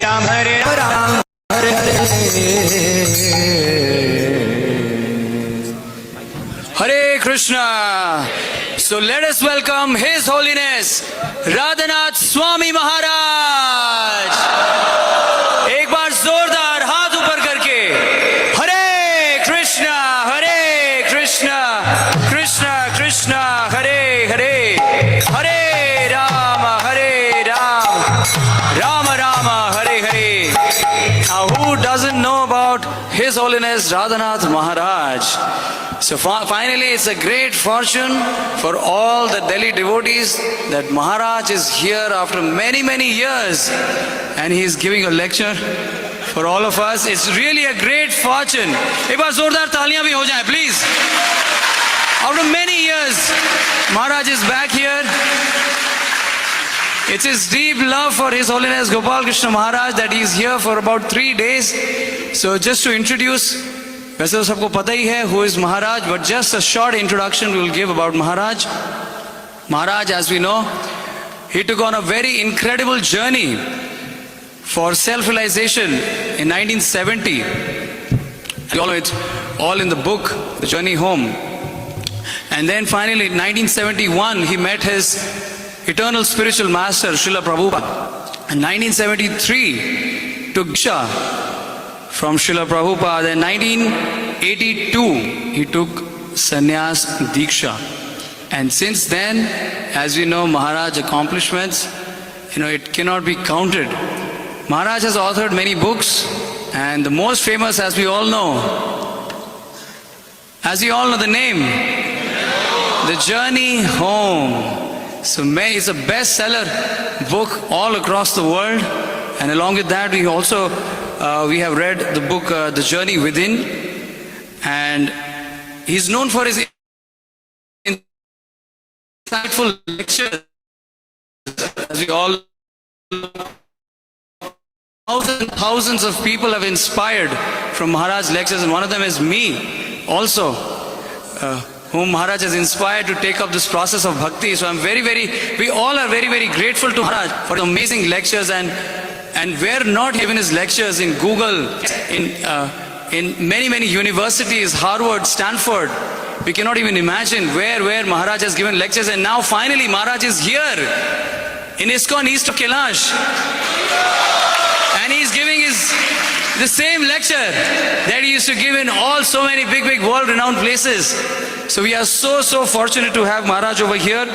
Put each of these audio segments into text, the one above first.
Ram Hare Ram Hare Hare Hare Krishna. So let us welcome His Holiness Radhanath Swami Maharaj. एक बार जोरदार हाथ ऊपर करके हरे Krishna Krishna Krishna Hare Hare Hare Ram Ram Ram Hare Hare. Now who doesn't know about His Holiness Radhanath Maharaj? So finally it's a great fortune for all the Delhi devotees that Maharaj is here after many years and he is giving a lecture for all of us. It's really a great fortune. एक बार जोरदार तालियां भी हो जाएं please. After many years Maharaj is back here. It's his deep love for His Holiness Gopal Krishna Maharaj that he is here for about 3 days. So just to introduce, वैसे तो सबको पता ही है who is Maharaj, but just a short introduction we will give about Maharaj. Maharaj, as we know, he took on a very incredible journey for self-realization in 1970. You all know it all in the book, The Journey Home. And then finally in 1971 he met his eternal spiritual master Srila Prabhupada. In 1973 took Diksha from Srila Prabhupada. In 1982 he took Sannyas Diksha. And since then, as we know, Maharaj accomplishments, it cannot be counted. Maharaj has authored many books, and the most famous, as we all know the name, The Journey Home. So it's a bestseller book all across the world, and along with that we also we have read the book The Journey Within, and he's known for his insightful lectures. As we all thousands of people have inspired from Maharaj's lectures, and one of them is me also, whom Maharaj has inspired to take up this process of bhakti. So we all are very grateful to Maharaj for the amazing lectures, and we're not given his lectures in Google, in many universities, Harvard, Stanford. We cannot even imagine where Maharaj has given lectures, and now finally Maharaj is here in Iskcon east of Kailash, and he's giving the same lecture that he used to give in so many big world-renowned places. So we are so fortunate to have Maharaj over here.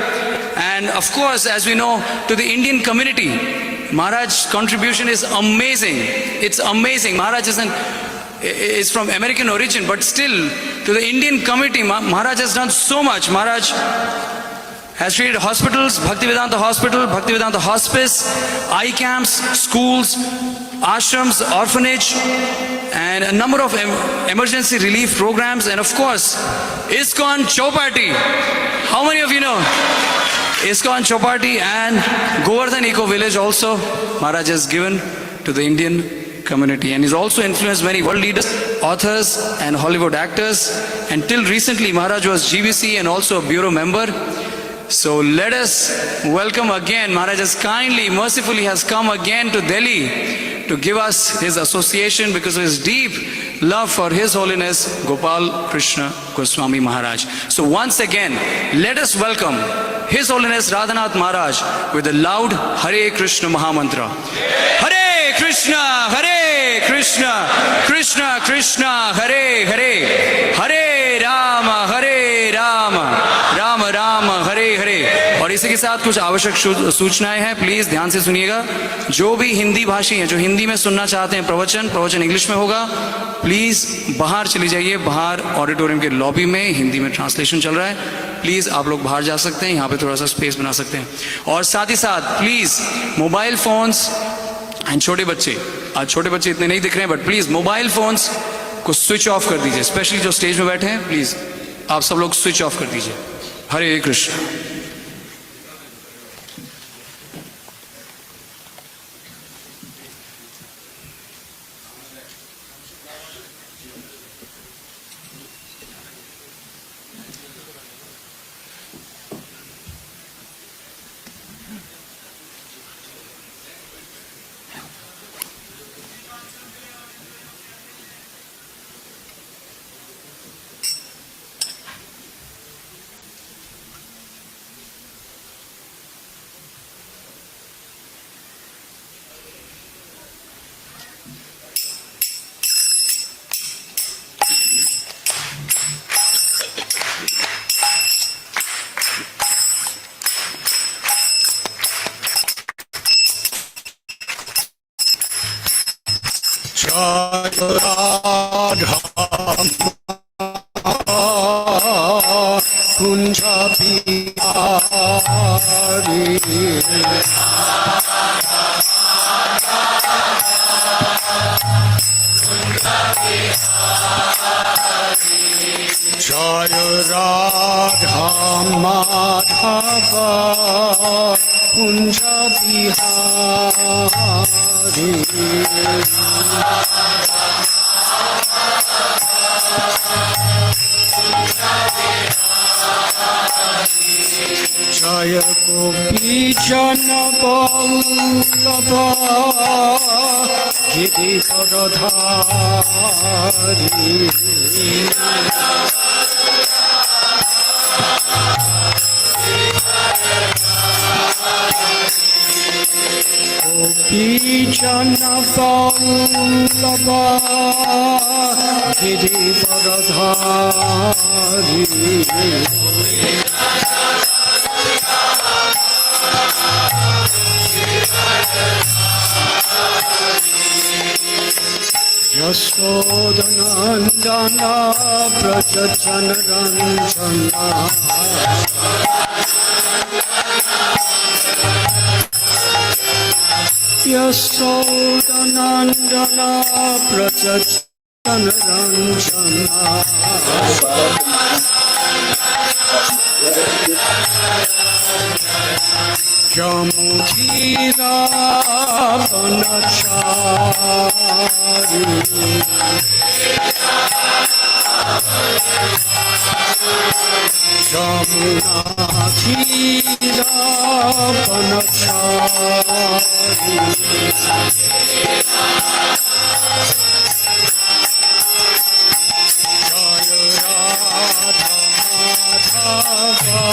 And of course, as we know, to the Indian community, Maharaj's contribution is amazing. It's amazing. Maharaj is from American origin, but still to the Indian community, Maharaj has done so much. Maharaj has created hospitals, Bhaktivedanta Hospital, Bhaktivedanta Hospice, eye camps, schools, ashrams, orphanage, and a number of emergency relief programs, and of course, Iskcon Chowpatty. How many of you know? Iskcon Chowpatty and Govardhan Eco Village also Maharaj has given to the Indian community, and he's also influenced many world leaders, authors and Hollywood actors, and till recently Maharaj was GBC and also a bureau member. So let us welcome again, Maharaj has kindly, mercifully has come again to Delhi to give us his association because of his deep love for His Holiness Gopal Krishna Goswami Maharaj. So once again, let us welcome His Holiness Radhanath Maharaj with a loud Hare Krishna Mahamantra. Hare Krishna, Krishna Krishna, Hare Hare, Hare Rama, Rama Rama, Hare Hare. और इसी के साथ कुछ आवश्यक सूचनाएं हैं, please ध्यान से सुनिएगा. जो भी हिंदी भाषी हैं, जो हिंदी में सुनना चाहते हैं प्रवचन इंग्लिश में होगा, प्लीज बाहर चली जाइए. बाहर ऑडिटोरियम के लॉबी में हिंदी में ट्रांसलेशन चल रहा है. प्लीज आप लोग बाहर जा सकते हैं, यहाँ पे थोड़ा सा स्पेस बना सकते हैं. और साथ ही साथ प्लीज मोबाइल फोन्स एंड छोटे बच्चे, आज छोटे बच्चे इतने नहीं दिख रहे हैं, बट प्लीज मोबाइल फोन्स को स्विच ऑफ कर दीजिए. स्पेशली जो स्टेज में बैठे हैं, प्लीज आप सब लोग स्विच ऑफ कर दीजिए. हरे Krishna. Jaya Radha Kunja Bihari Jaya Radha Madhava Kunja Bihari Jaya Gopi Jana Vallabha Giridharadhari Gopi Jana Vallabha Giridharadhari Yasodhanandana Prajajana Ranjana Yasodhanandana Prajajana Ranjana Jamudira Vanachari Jamunadira Vanachari Jaya Radha Madhava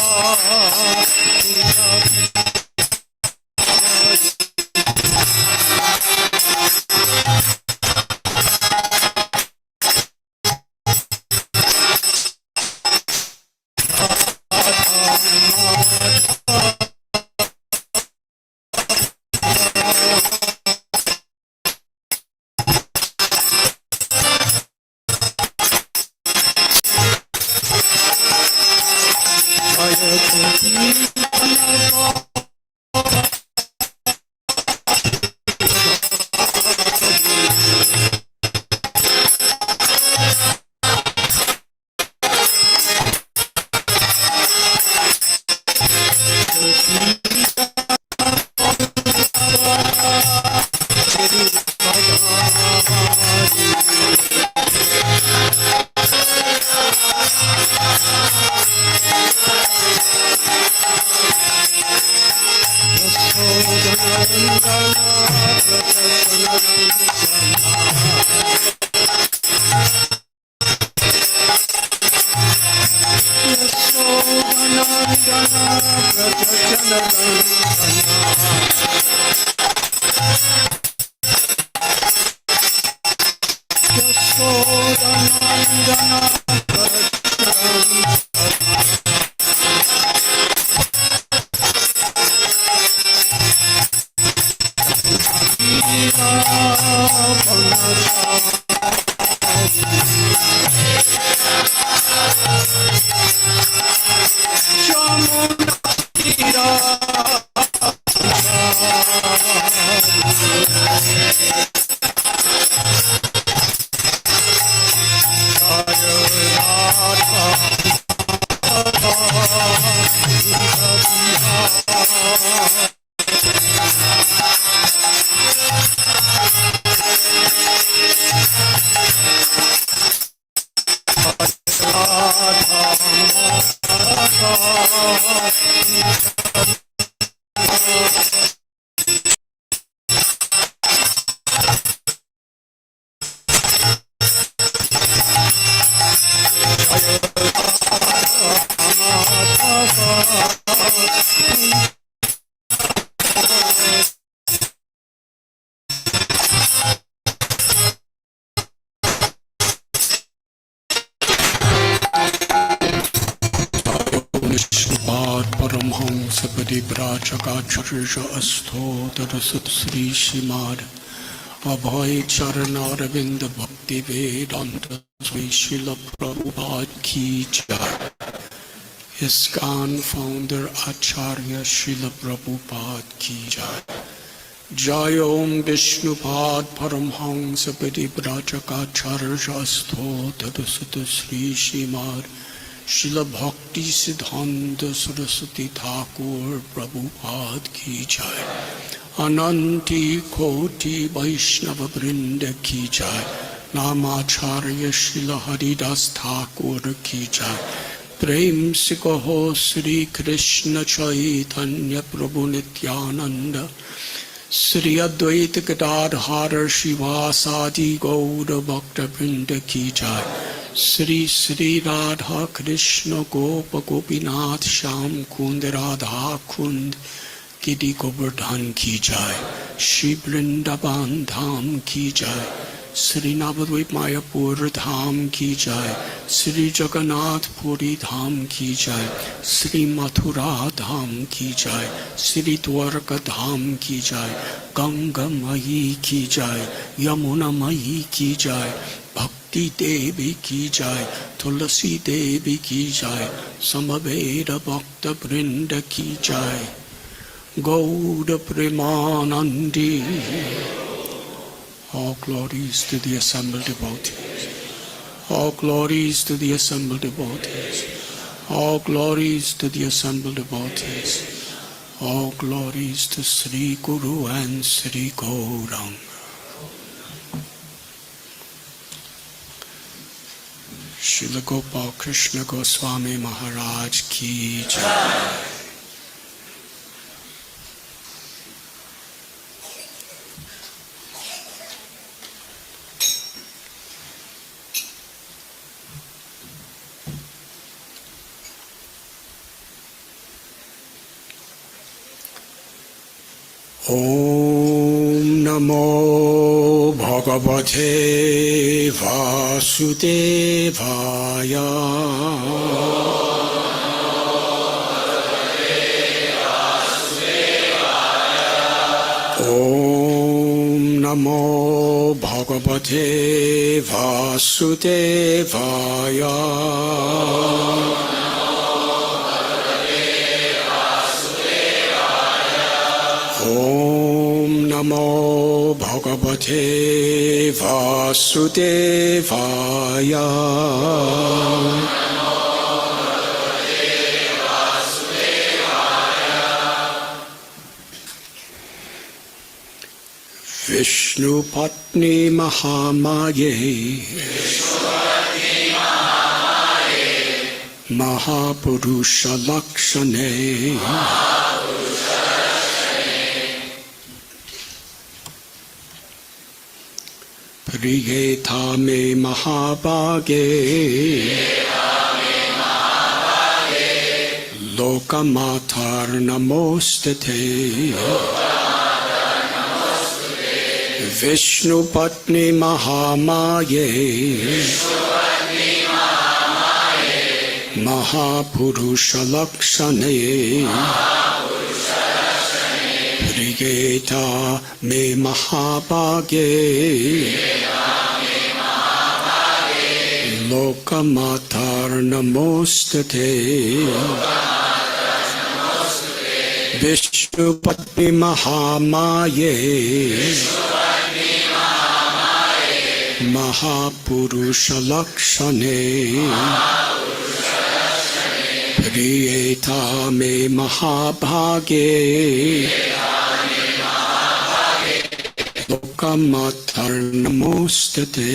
Paramahamsa Padibrachakacharya Astho Tarasat Sri Srimad Abhay Charanarvinda Bhakti Vedanta Swami Srila Prabhupada Ki Jai. Iskcon founder Acharya Srila Prabhupada Ki Jai. Jai Om Vishnupad Paramhansa Padivrajaka Stho Tadasata Sri Srimad Srila Bhakti Siddhanta Saraswati Thakur Prabhupada Ki Jai. Ananti Koti Vaishnava Vrinda Ki Jai. Namacharya Srila Haridas Thakur Ki Jai. Prem se kaho Sri Krishna Chaitanya Prabhu Nityananda Sri Advaita Gadadhara Shivasadi Gaura Bhakta Vrinda Ki Jai. Sri Sri Radha Krishna Gopa Gopinath Sham Kund Radha Kund Gidi Govardhan Ki Jai. Shri Vrindavan Dham Ki Jai. Sri Navadvip Mayapur Dham Ki Jai. Sri Jagannath Puri Dham Ki Jai. Sri Mathura Dham Ki Jai. Sri Dwarka Dham Ki Jai. Ganga Mayi Ki Jai. Yamuna Mayi Ki Jai. Bhakti Devi Ki Jai. Tulasi Devi Ki Jai. Samaveda Bhakta Vrinda Ki Jai. Gauda Premanandi. All glories to the assembled devotees. All glories to the assembled devotees. All glories to the assembled devotees. All glories to Sri Guru and Sri Gauranga. Srila Gopal Krishna Goswami Maharaj Ki Jai. Om Namo Bhagavate Vasudevaya. Om Namo Bhagavate Vasudevaya. Om Namo Bhagavate Vasudevaya. Vishnu Patni Mahamaye. Mahapurusha Lakshane. Priyeta me Mahabhage. Lokamatar Namostate. Vishnu Patni Mahamaye. Mahapurusha Lakshane. Priyeta me Mahabhage. Lokamatar Namostate. Vishnu Patni Mahamaye. Mahapurusha Lakshane. Priyeta me Mahabhage. Lokamatar Namostate.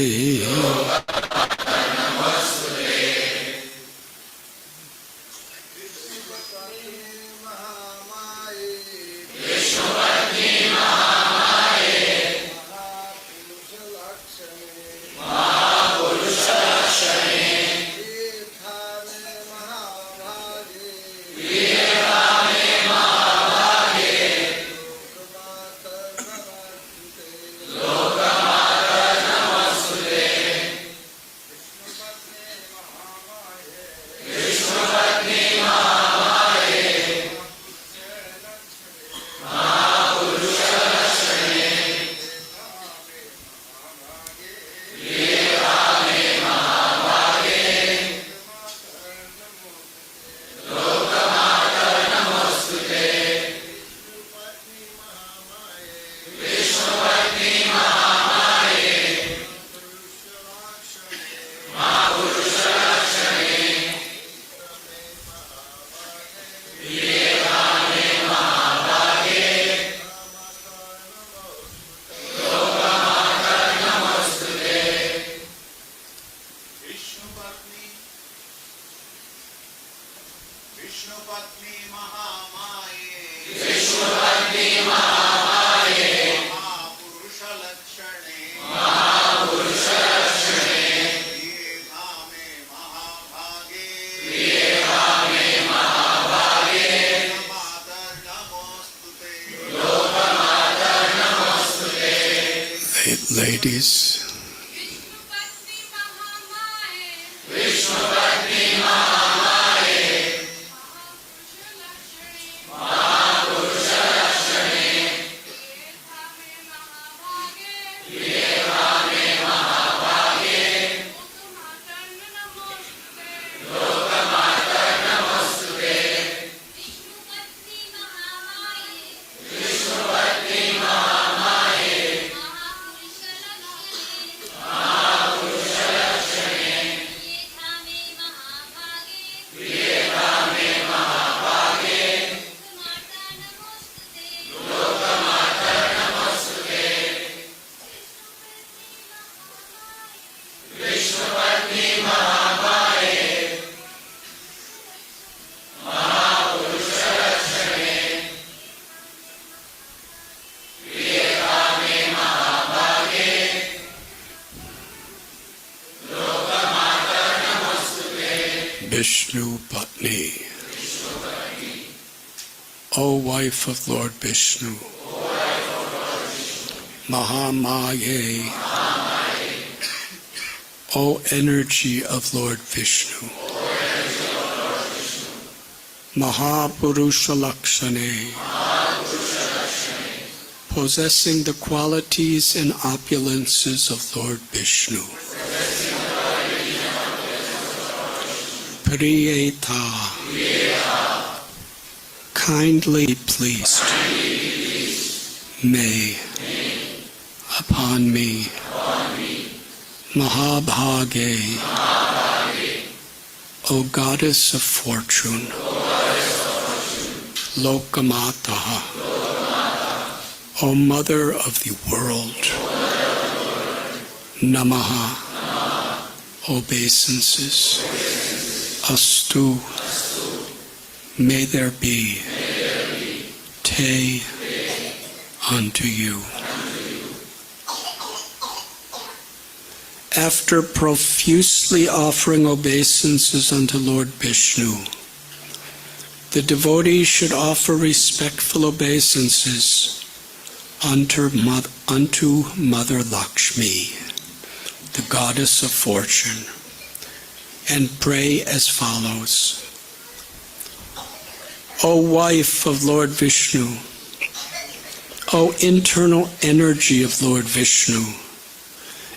Ladies, Vishnu Patni, O wife of Lord Vishnu, Mahamaye, O energy of Lord Vishnu, Mahapurusha Lakshane, possessing the qualities and opulences of Lord Vishnu. Priyeta, kindly pleased, may upon me, Mahabhage, O goddess of fortune, Lokamataha, O mother of the world, Namaha, obeisances, Astu, may there be, Te, unto you. After profusely offering obeisances unto Lord Vishnu, the devotee should offer respectful obeisances unto Mother Lakshmi, the goddess of fortune, and pray as follows. O wife of Lord Vishnu, O internal energy of Lord Vishnu,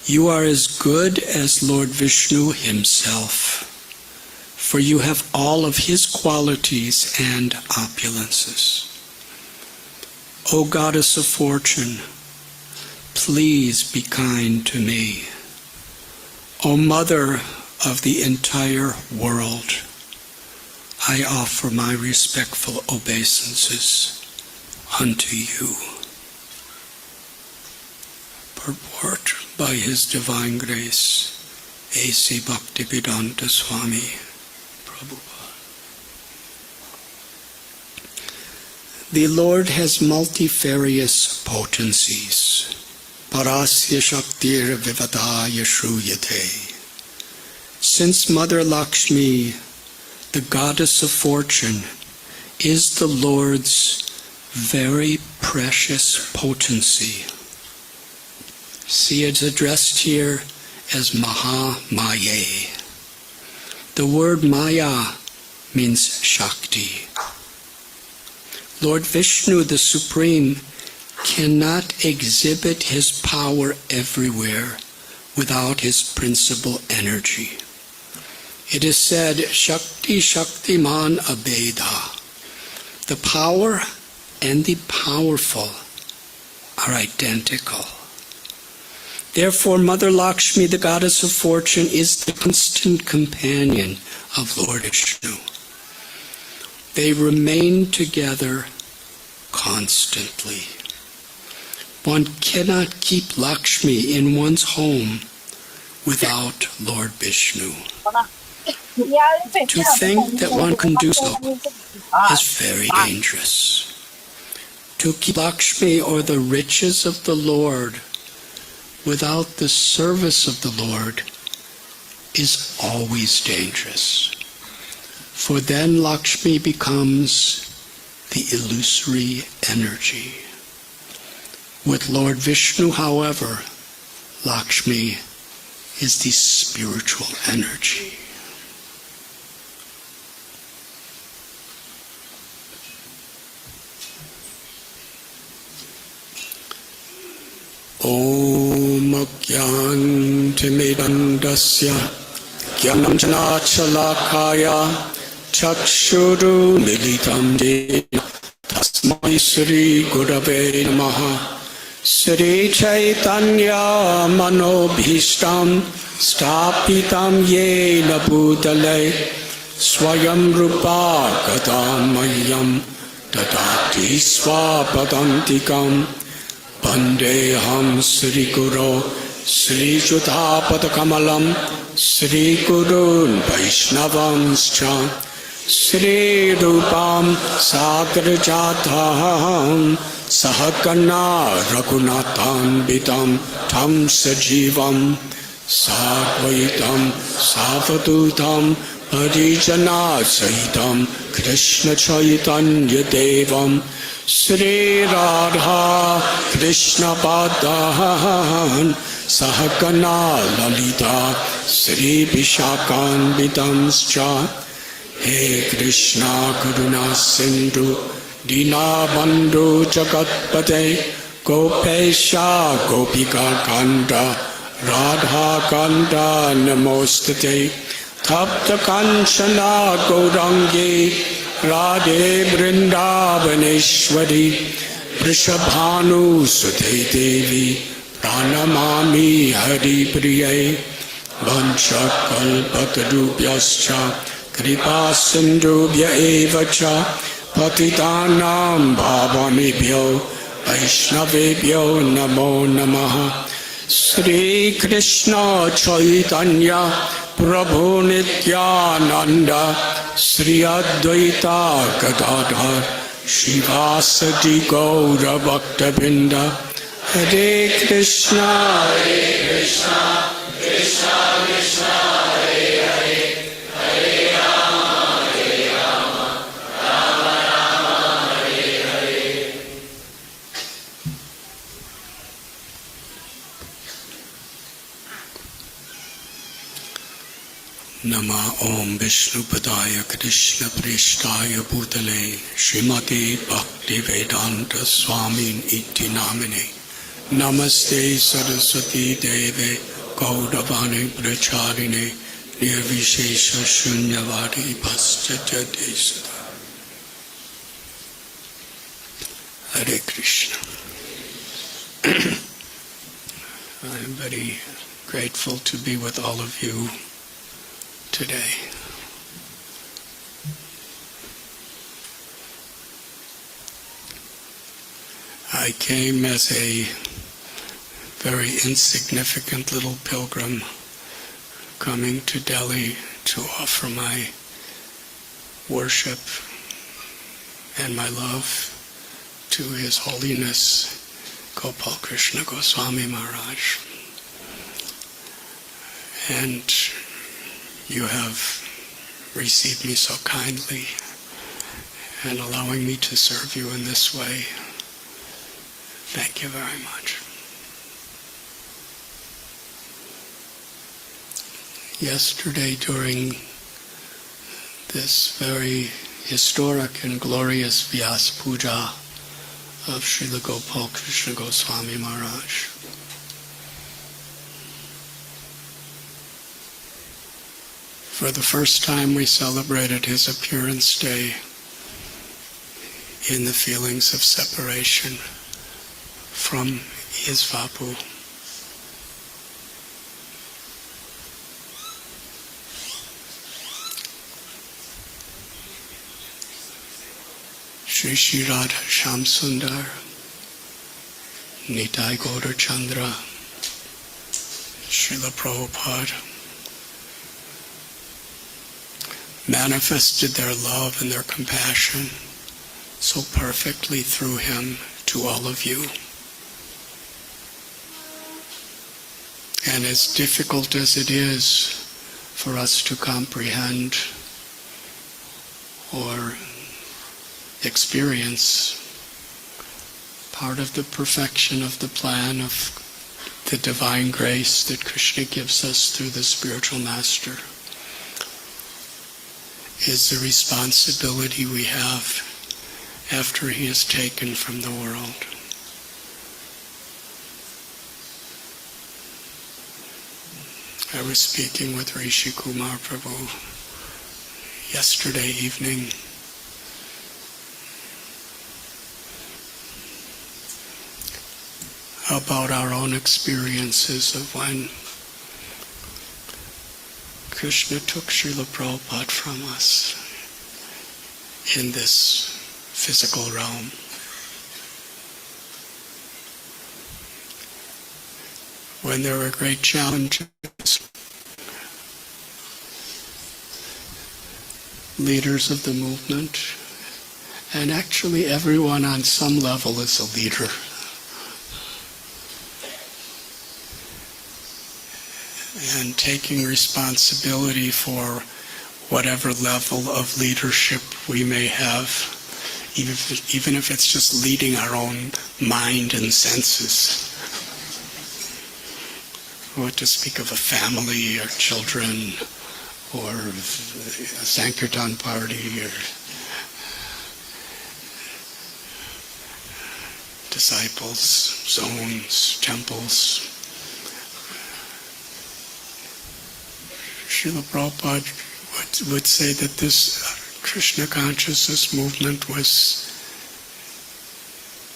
you are as good as Lord Vishnu himself, for you have all of his qualities and opulences. O goddess of fortune, please be kind to me. O mother of the entire world, I offer my respectful obeisances unto you. Purport by His Divine Grace, A.C. Bhaktivedanta Swami, Prabhupada. The Lord has multifarious potencies. Parasya Shaktir Vivadaya Shruyate. Since Mother Lakshmi, the goddess of fortune, is the Lord's very precious potency. See, it's addressed here as Mahamaye. The word Maya means Shakti. Lord Vishnu, the Supreme, cannot exhibit his power everywhere without his principal energy. It is said, Shakti Shaktiman Abeda. The power and the powerful are identical. Therefore, Mother Lakshmi, the goddess of fortune, is the constant companion of Lord Vishnu. They remain together constantly. One cannot keep Lakshmi in one's home without Lord Vishnu. To think that one can do so is very dangerous. To keep Lakshmi or the riches of the Lord without the service of the Lord is always dangerous. For then Lakshmi becomes the illusory energy. With Lord Vishnu, however, Lakshmi is the spiritual energy. Om Gyantimidandasya Gyananjanachalakaya Chakshuru Militam Dena Tasmai Sri Gurave Namaha Sri Chaitanya Manobhishtam Stapitam Yena Bhutale Swayam Rupa Gadamayam Dadati Swapadantikam Vandeham Sri Guru Sri Judhapadakamalam Sri Gurun Vaishnavamscha Sri Rupam Sagrajatam Sahakana Raghunatham Bidam Tam Sajivam Sadvaitam Savadutam Harijana Sahitam Krishna Chaitanya Devam Sri Radha Krishna Padan Sahakana Lalita Sri Vishakan Vidamscha He Krishna Karuna Sindhu Dina Bandhu Jagatpate Gopesha Gopika Kanda Radha Kanda Namostate Tapta Kanchana Gaurangi Radhe Vrindavaneshwari Vrishabhanu Sute Devi Pranamami Hari Priye Vanchakalpatarubhyascha Kripa Sindhubhya Evacha Patitanam Bhavanebhyo Vaishnavebhyo Namo Namaha Sri Krishna Chaitanya Prabhu Nityananda Sri Advaita Gadadhar Shivasati Gaura Bhaktabinda Hare Krishna Krishna Krishna Hare Hare Hare Rama Rama Rama Hare Hare. Nama Om Vishnu Padaya Krishna Prishtaya Bhutale Srimati Bhakti Vedanta Swami Iti Namine Namaste Saraswati Deve Gauravani Pracharine Nirvishesha Shunyavadi Paschatya Desata. Hare Krishna. I am very grateful to be with all of you today. I came as a very insignificant little pilgrim coming to Delhi to offer my worship and my love to His Holiness Gopal Krishna Goswami Maharaj. And you have received me so kindly and allowing me to serve you in this way. Thank you very much. Yesterday, during this very historic and glorious Vyas Puja of Srila Gopal Krishna Goswami Maharaj, for the first time we celebrated his appearance day in the feelings of separation from his Vapu. Shri Radha Sham Sundar, Nitai Gaura Chandra, Srila Prabhupada manifested their love and their compassion so perfectly through him to all of you. And as difficult as it is for us to comprehend or experience, part of the perfection of the plan of the divine grace that Krishna gives us through the spiritual master is the responsibility we have after he is taken from the world. I was speaking with Rishi Kumar Prabhu yesterday evening. About our own experiences of when Krishna took Srila Prabhupada from us in this physical realm. When there were great challenges, leaders of the movement, and actually everyone on some level is a leader. And taking responsibility for whatever level of leadership we may have, even if it's just leading our own mind and senses. What to speak of a family or children or a Sankirtan party or disciples, zones, temples. Srila Prabhupada would say that this Krishna consciousness movement was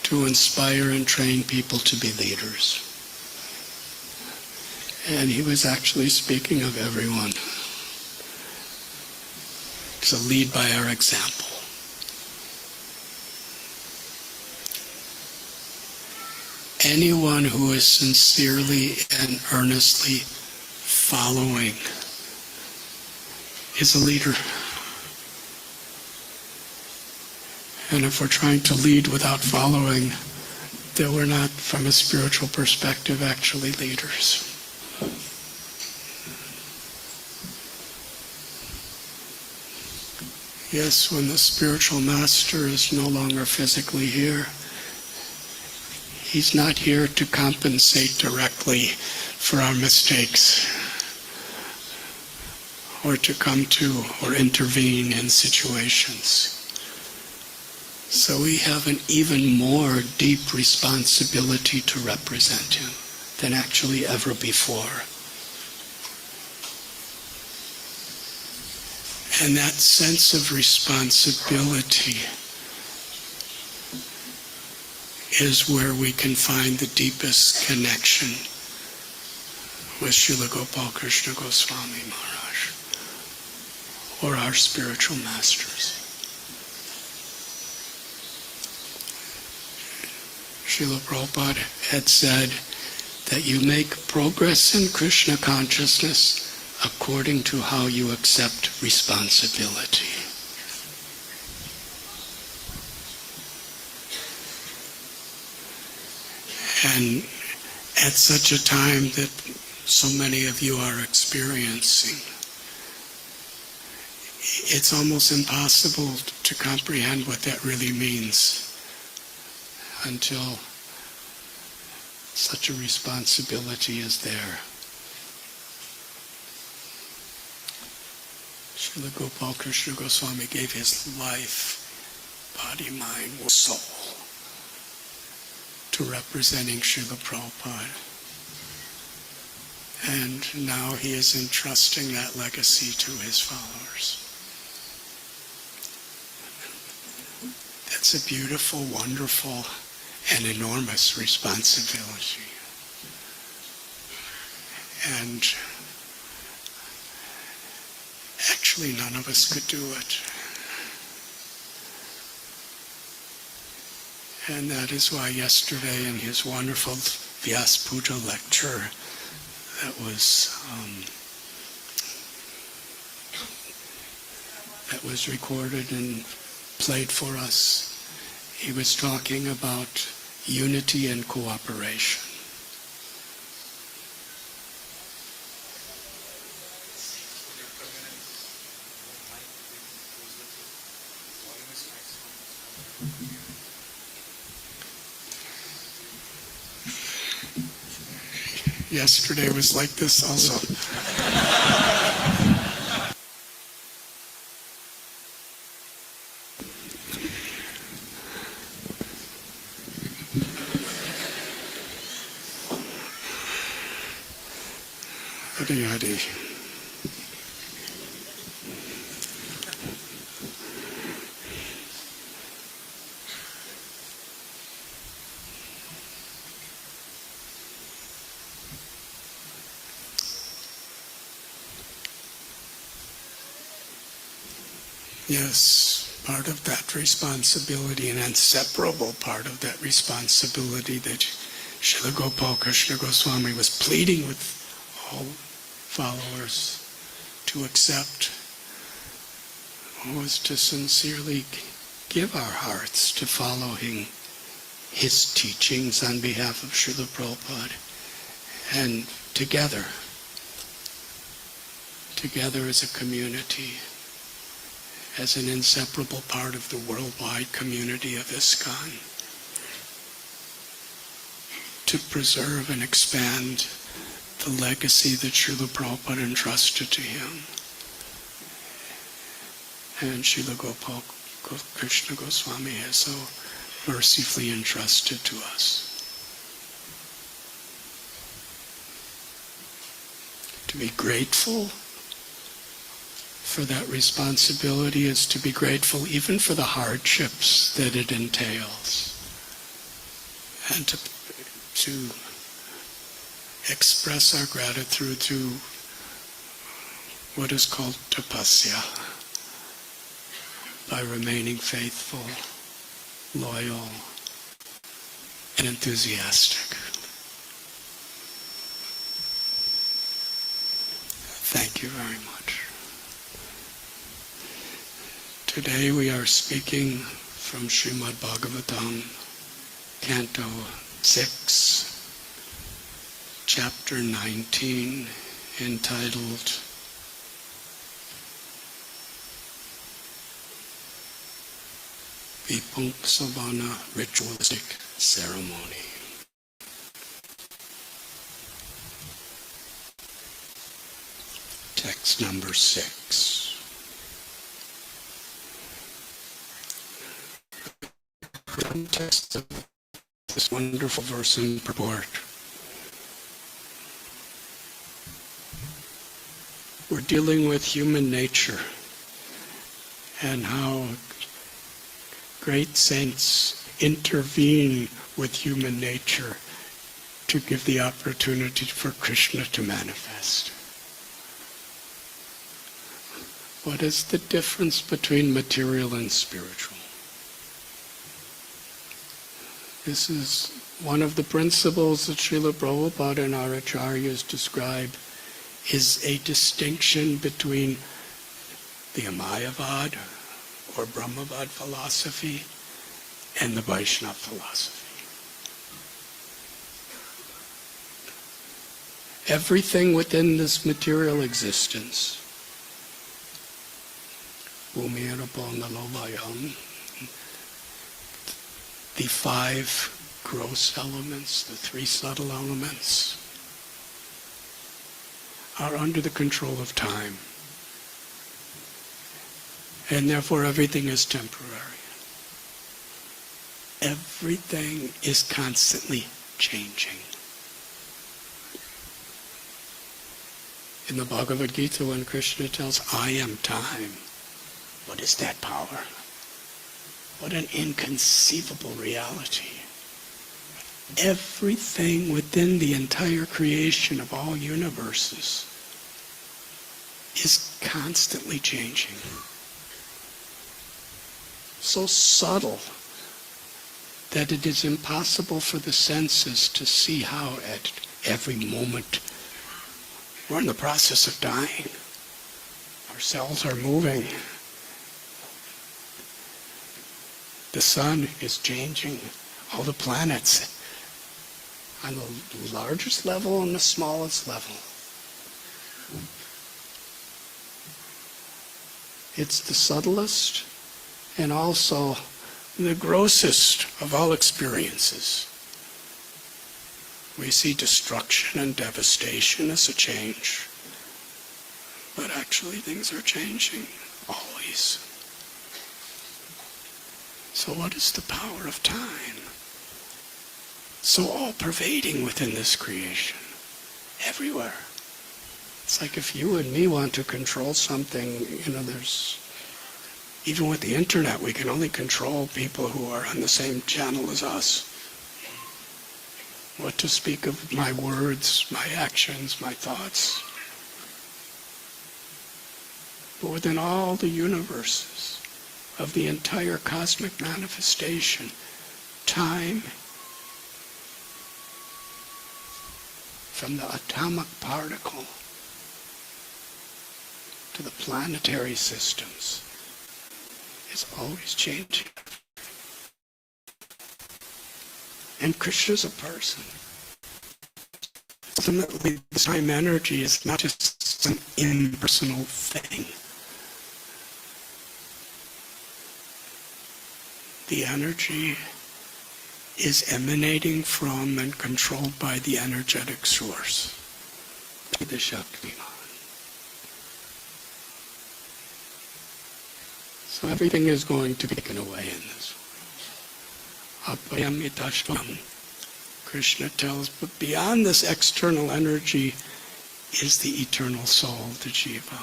to inspire and train people to be leaders. And he was actually speaking of everyone. To lead by our example. Anyone who is sincerely and earnestly following is a leader. And if we're trying to lead without following, then we're not, from a spiritual perspective, actually leaders. Yes, when the spiritual master is no longer physically here, he's not here to compensate directly for our mistakes, or to come to or intervene in situations. So we have an even more deep responsibility to represent him than actually ever before. And that sense of responsibility is where we can find the deepest connection with Srila Gopal Krishna Goswami Maharaj, or our spiritual masters. Srila Prabhupada had said that you make progress in Krishna consciousness according to how you accept responsibility. And at such a time that so many of you are experiencing, it's almost impossible to comprehend what that really means until such a responsibility is there. Srila Gopal Krishna Goswami gave his life, body, mind, soul to representing Srila Prabhupada. And now he is entrusting that legacy to his followers. That's a beautiful, wonderful, and enormous responsibility. And actually, none of us could do it. And that is why yesterday in his wonderful Vyas Puja lecture that was recorded and played for us. He was talking about unity and cooperation. Yesterday was like this also. Hare Hare. Yes, part of that responsibility, an inseparable part of that responsibility that Srila Gopal Krishna Goswami was pleading with all followers to accept, was to sincerely give our hearts to following his teachings on behalf of Srila Prabhupada, and together as a community, as an inseparable part of the worldwide community of Iskcon, to preserve and expand the legacy that Srila Prabhupada entrusted to him, and Srila Gopal Krishna Goswami has so mercifully entrusted to us. To be grateful for that responsibility is to be grateful even for the hardships that it entails, and to express our gratitude through what is called tapasya, by remaining faithful, loyal, and enthusiastic. Thank you very much. Today we are speaking from Srimad Bhagvatam, Canto 6, Chapter 19, entitled Vipungsavana Ritualistic Ceremony. Text number 6. The context of this wonderful verse and purport. We're dealing with human nature and how great saints intervene with human nature to give the opportunity for Krishna to manifest. What is the difference between material and spiritual? This is one of the principles that Srila Prabhupada and our acharyas describe, is a distinction between the Amayavad or Brahmavad philosophy and the Vaishnava philosophy. Everything within this material existence, the 5 gross elements, the 3 subtle elements, are under the control of time. And therefore everything is temporary. Everything is constantly changing. In the Bhagavad Gita, when Krishna tells, I am time, what is that power? What an inconceivable reality. Everything within the entire creation of all universes is constantly changing. So subtle that it is impossible for the senses to see how at every moment We're in the process of dying. Our cells are moving. The sun is changing. All the planets on the largest level and the smallest level. It's the subtlest and also the grossest of all experiences. We see destruction and devastation as a change. But actually things are changing, always. So what is the power of time? So all-pervading within this creation, everywhere. It's like if you and me want to control something, there's, even with the internet, we can only control people who are on the same channel as us. What to speak of my words, my actions, my thoughts. But within all the universes of the entire cosmic manifestation, time, from the atomic particle to the planetary systems, is always changing. And Krishna is a person. Ultimately, this time energy is not just some impersonal thing. The energy is emanating from and controlled by the energetic source, the Shaktiman. So everything is going to be taken away in this world. Apayam itashvam. Krishna tells, but beyond this external energy is the eternal soul, the jiva,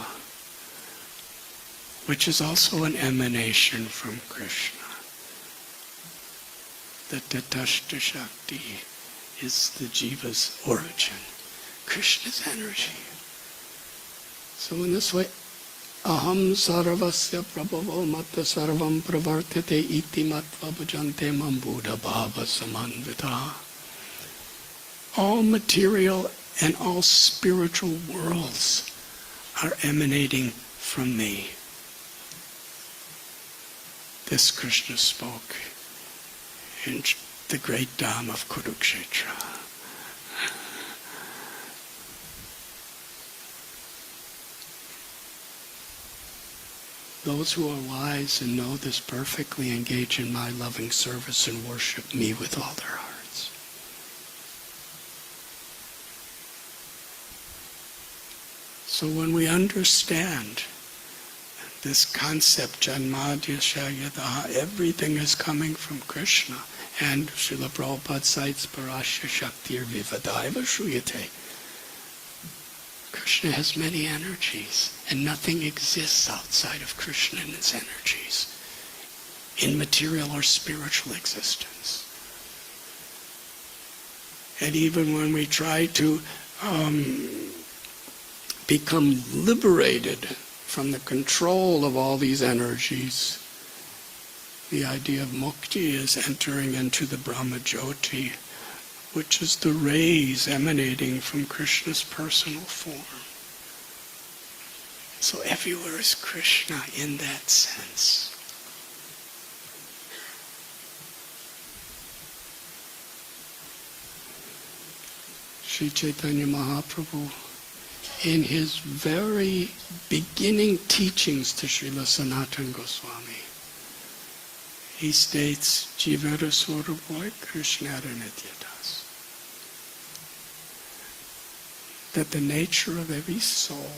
which is also an emanation from Krishna. The Tatashta Shakti is the jiva's origin, Krishna's energy. So in this way, aham sarvasya prabhavo matta sarvam pravartate iti matva bhajante mam buddha bhava samanvita. All material and all spiritual worlds are emanating from me. This Krishna spoke in the great Dham of Kurukshetra. Those who are wise and know this perfectly engage in my loving service and worship me with all their hearts. So when we understand this concept, Janmadhyashayadaha, everything is coming from Krishna, and Srila Prabhupada cites Parasya Shaktir Vivadaiva Shruyate. Krishna has many energies, and nothing exists outside of Krishna and his energies, in material or spiritual existence. And even when we try to become liberated from the control of all these energies, the idea of mukti is entering into the Brahmajyoti, which is the rays emanating from Krishna's personal form. So everywhere is Krishna in that sense. Sri Chaitanya Mahaprabhu, in his very beginning teachings to Srila Sanatana Goswami, he states, Jivara Swarupoy Krishnara Nityadas, that the nature of every soul,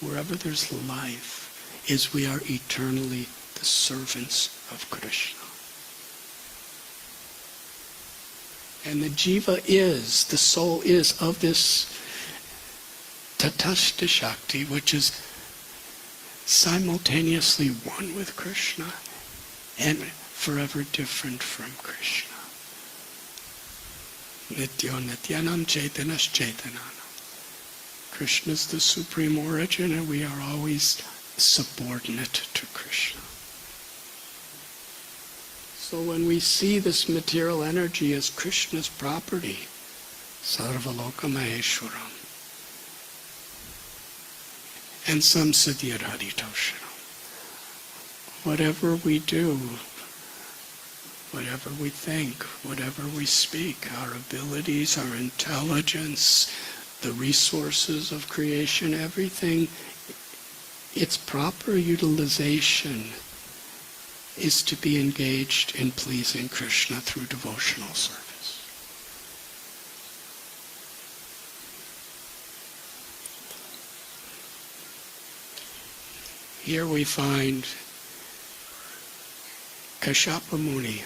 wherever there's life, is we are eternally the servants of Krishna. And the jiva is, the soul is of this Tatashta Shakti, which is simultaneously one with Krishna and forever different from Krishna. Nityo Nityanam Chaitanas Chaitananam. Krishna is the supreme origin, and we are always subordinate to Krishna. So when we see this material energy as Krishna's property, Sarvaloka Maheshwaram. And some Siddhyar Haritoshanam. Whatever we do, whatever we think, whatever we speak, our abilities, our intelligence, the resources of creation, everything, its proper utilization is to be engaged in pleasing Krishna through devotional service. Here we find Kashyapa Muni.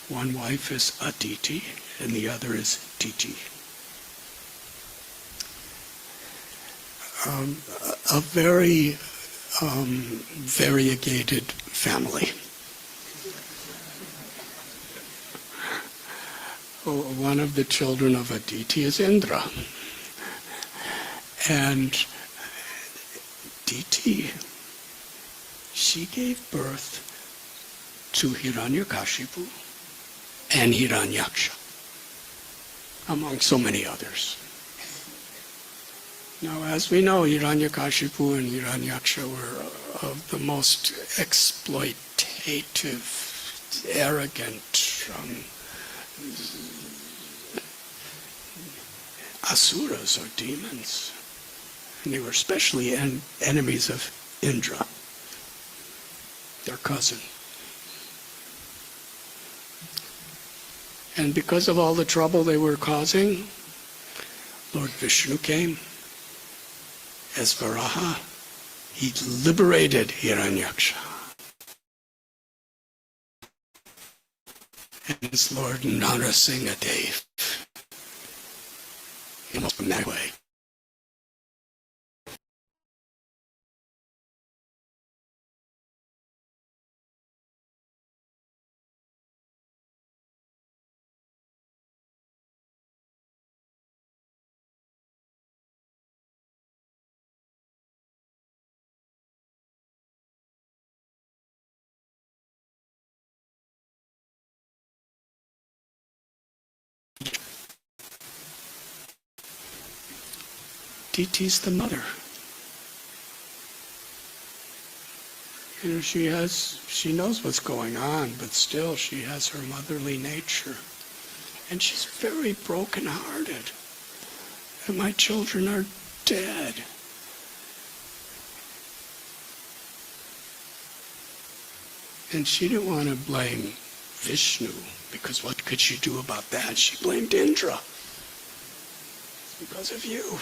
One wife is Aditi and the other is Titi. A very variegated family. One of the children of Aditi is Indra. And Aditi, she gave birth to Hiranyakashipu and Hiranyaksha, among so many others. Now, as we know, Hiranyakashipu and Hiranyaksha were of the most exploitative, arrogant asuras or demons. And they were especially enemies of Indra, their cousin. And because of all the trouble they were causing, Lord Vishnu came as Varaha. He liberated Hiranyaksha. And his Lord Narasimhadev. From that way. Titi's the mother. You know, she knows what's going on, but still she has her motherly nature. And she's very broken-hearted. And my children are dead. And she didn't want to blame Vishnu, because what could she do about that? She blamed Indra. It's because of you.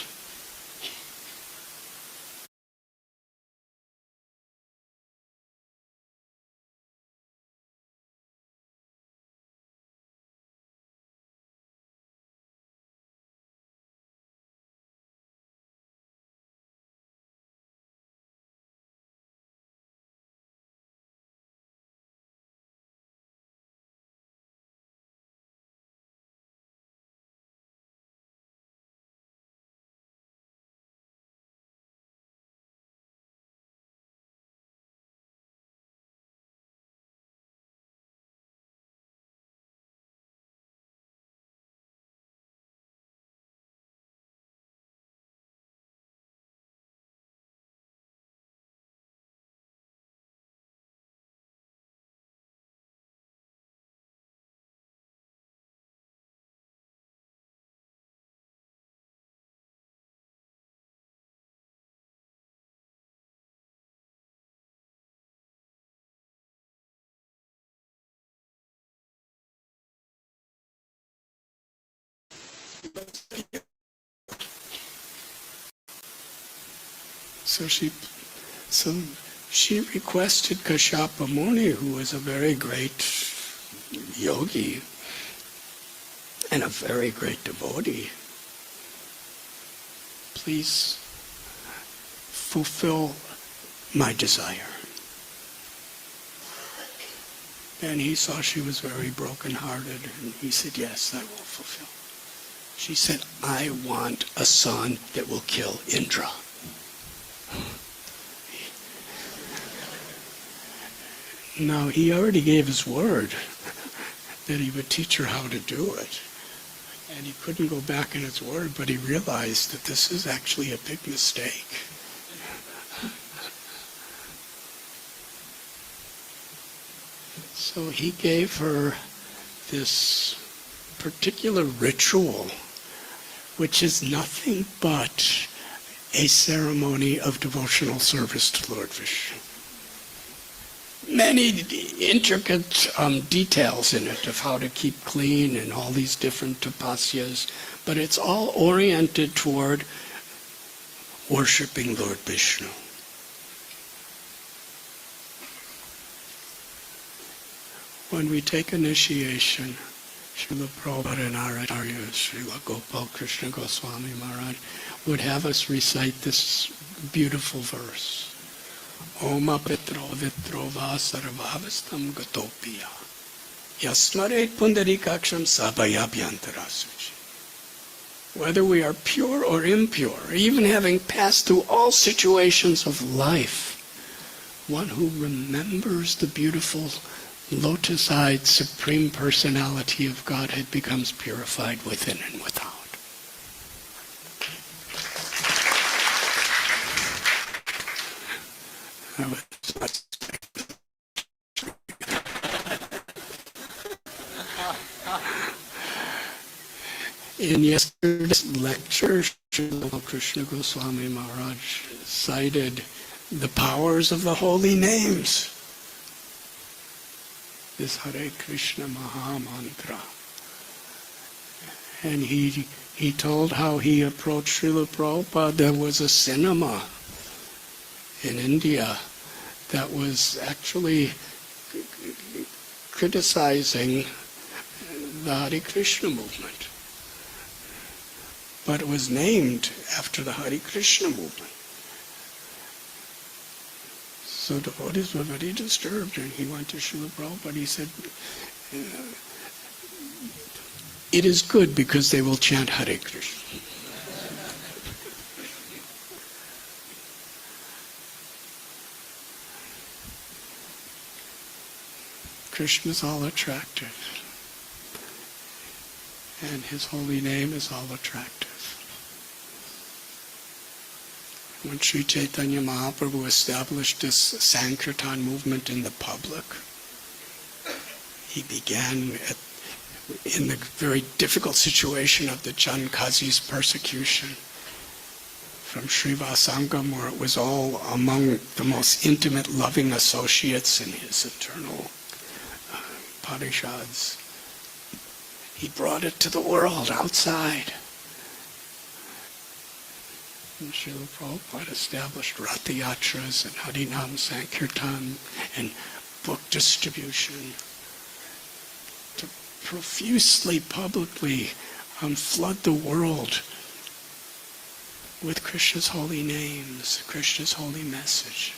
So she requested Kashyapa Muni, who was a very great yogi and a very great devotee, please fulfill my desire. And he saw she was very broken-hearted, and he said, yes, I will fulfill. She said, I want a son that will kill Indra. Now, he already gave his word that he would teach her how to do it. And he couldn't go back in his word, but he realized that this is actually a big mistake. So he gave her this particular ritual, which is nothing but a ceremony of devotional service to Lord Vishnu. Many intricate details in it of how to keep clean and all these different tapasyas, but it's all oriented toward worshiping Lord Vishnu. When we take initiation, Srila Prabhupada and our Acharya, Srila Gopal Krishna Goswami Maharaj, would have us recite this beautiful verse. Om apitro vitro va sarvavastam gatopiya yasmaret pundarikaksham sabhayabhyantarasuchi. Whether we are pure or impure, even having passed through all situations of life, one who remembers the beautiful lotus-eyed Supreme Personality of Godhead becomes purified within and without. In yesterday's lecture, Srila Krishna Goswami Maharaj cited the powers of the holy names. This Hare Krishna Maha Mantra. And he told how he approached Srila Prabhupada. There was a cinema in India that was actually criticizing the Hare Krishna movement. But it was named after the Hare Krishna movement. So devotees were very disturbed, and he went to Srila Prabhupada. He said, it is good because they will chant Hare Krishna. Krishna is all attractive, and his holy name is all attractive. When Sri Chaitanya Mahaprabhu established this Sankirtan movement in the public, he began in the very difficult situation of the Jankazis persecution from Srivasangam, where it was all among the most intimate, loving associates in his eternal Parishads. He brought it to the world outside. And Srila Prabhupada established Ratha Yatras and Harinam Sankirtan and book distribution to profusely, publicly flood the world with Krishna's holy names, Krishna's holy message.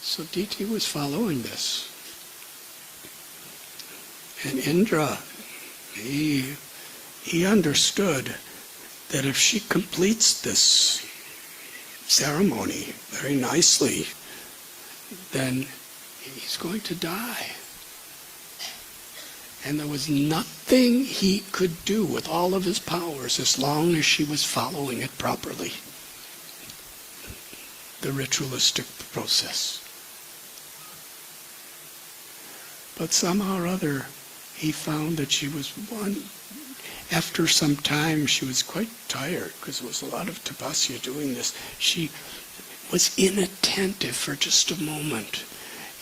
So Diti was following this. And Indra, he understood that if she completes this ceremony very nicely, then he's going to die. And there was nothing he could do with all of his powers as long as she was following it properly. The ritualistic process. But somehow or other, he found that she was after some time, she was quite tired because there was a lot of tapasya doing this. She was inattentive for just a moment.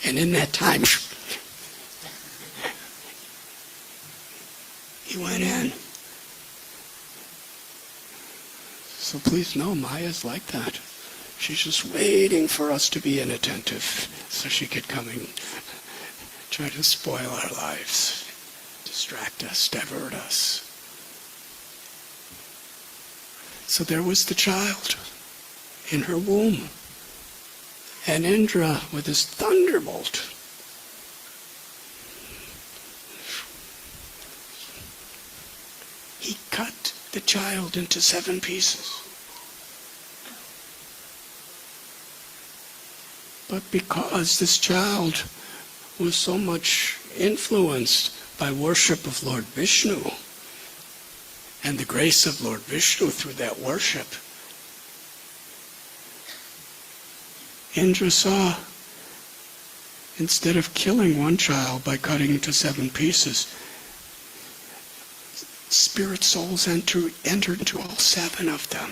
And in that time, he went in. So please know, Maya's like that. She's just waiting for us to be inattentive so she could come and try to spoil our lives. Distract us, divert us. So there was the child in her womb. And Indra, with his thunderbolt, he cut the child into 7 pieces. But because this child was so much influenced by worship of Lord Vishnu and the grace of Lord Vishnu through that worship. Indra saw, instead of killing one child by cutting into 7 pieces, spirit souls entered into all 7 of them.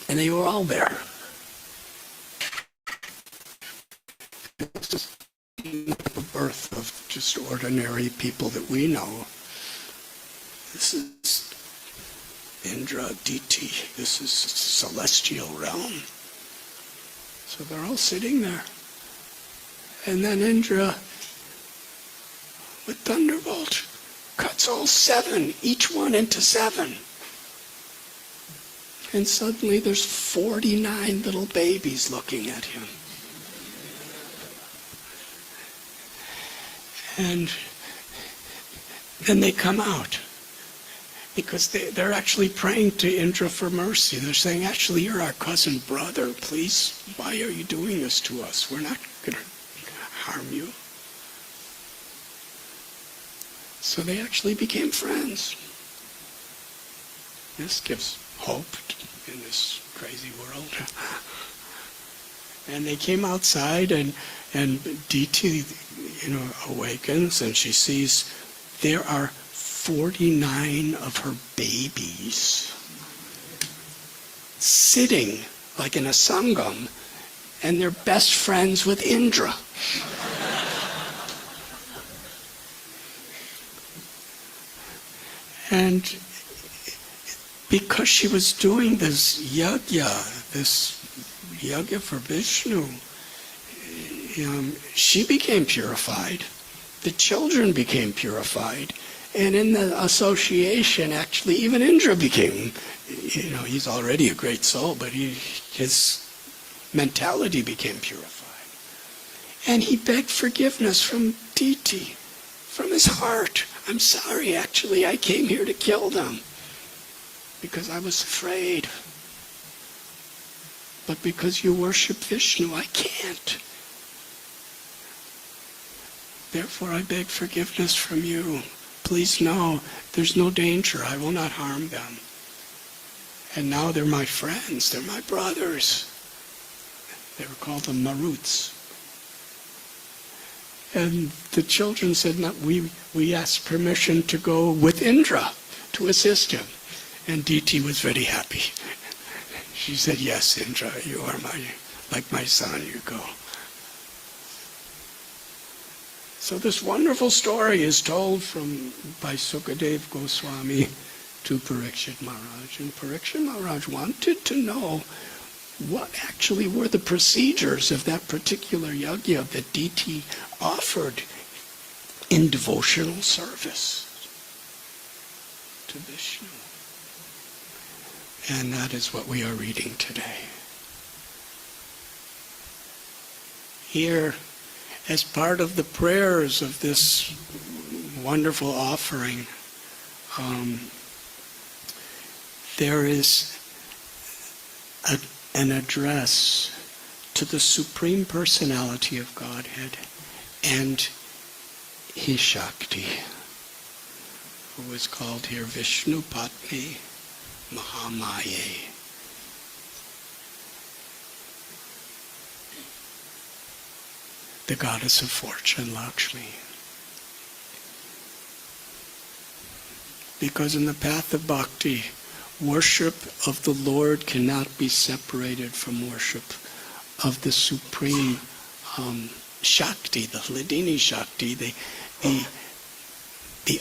And they were all there. This is the birth of just ordinary people that we know. This is Indra, Diti. This is celestial realm. So they're all sitting there. And then Indra, with thunderbolt, cuts all 7, each one into 7. And suddenly there's 49 little babies looking at him. And then they come out. Because they're actually praying to Indra for mercy. They're saying, actually, you're our cousin brother. Please, why are you doing this to us? We're not going to harm you. So they actually became friends. This gives hope in this crazy world. And they came outside, and Diti, awakens, and she sees there are 49 of her babies sitting like in a sangam, and they're best friends with Indra. And because she was doing this yajna for Vishnu, she became purified. The children became purified. And in the association, actually, even Indra became, he's already a great soul, but his mentality became purified. And he begged forgiveness from Diti, from his heart. I'm sorry, actually, I came here to kill them because I was afraid. But because you worship Vishnu, I can't. Therefore, I beg forgiveness from you. Please know, there's no danger. I will not harm them. And now they're my friends. They're my brothers. They were called the Maruts. And the children said, no, we asked permission to go with Indra to assist him. And Diti was very happy. She said, yes, Indra, you are like my son, you go. So this wonderful story is told by Sukadev Goswami to Parikshit Maharaj. And Parikshit Maharaj wanted to know what actually were the procedures of that particular yajna that Diti offered in devotional service to Vishnu. And that is what we are reading today. Here, as part of the prayers of this wonderful offering, there is an address to the Supreme Personality of Godhead and His Shakti, who is called here Vishnu Patni Mahamaye. The goddess of fortune, Lakshmi. Because in the path of bhakti, worship of the Lord cannot be separated from worship of the supreme Shakti, the Hladini Shakti, the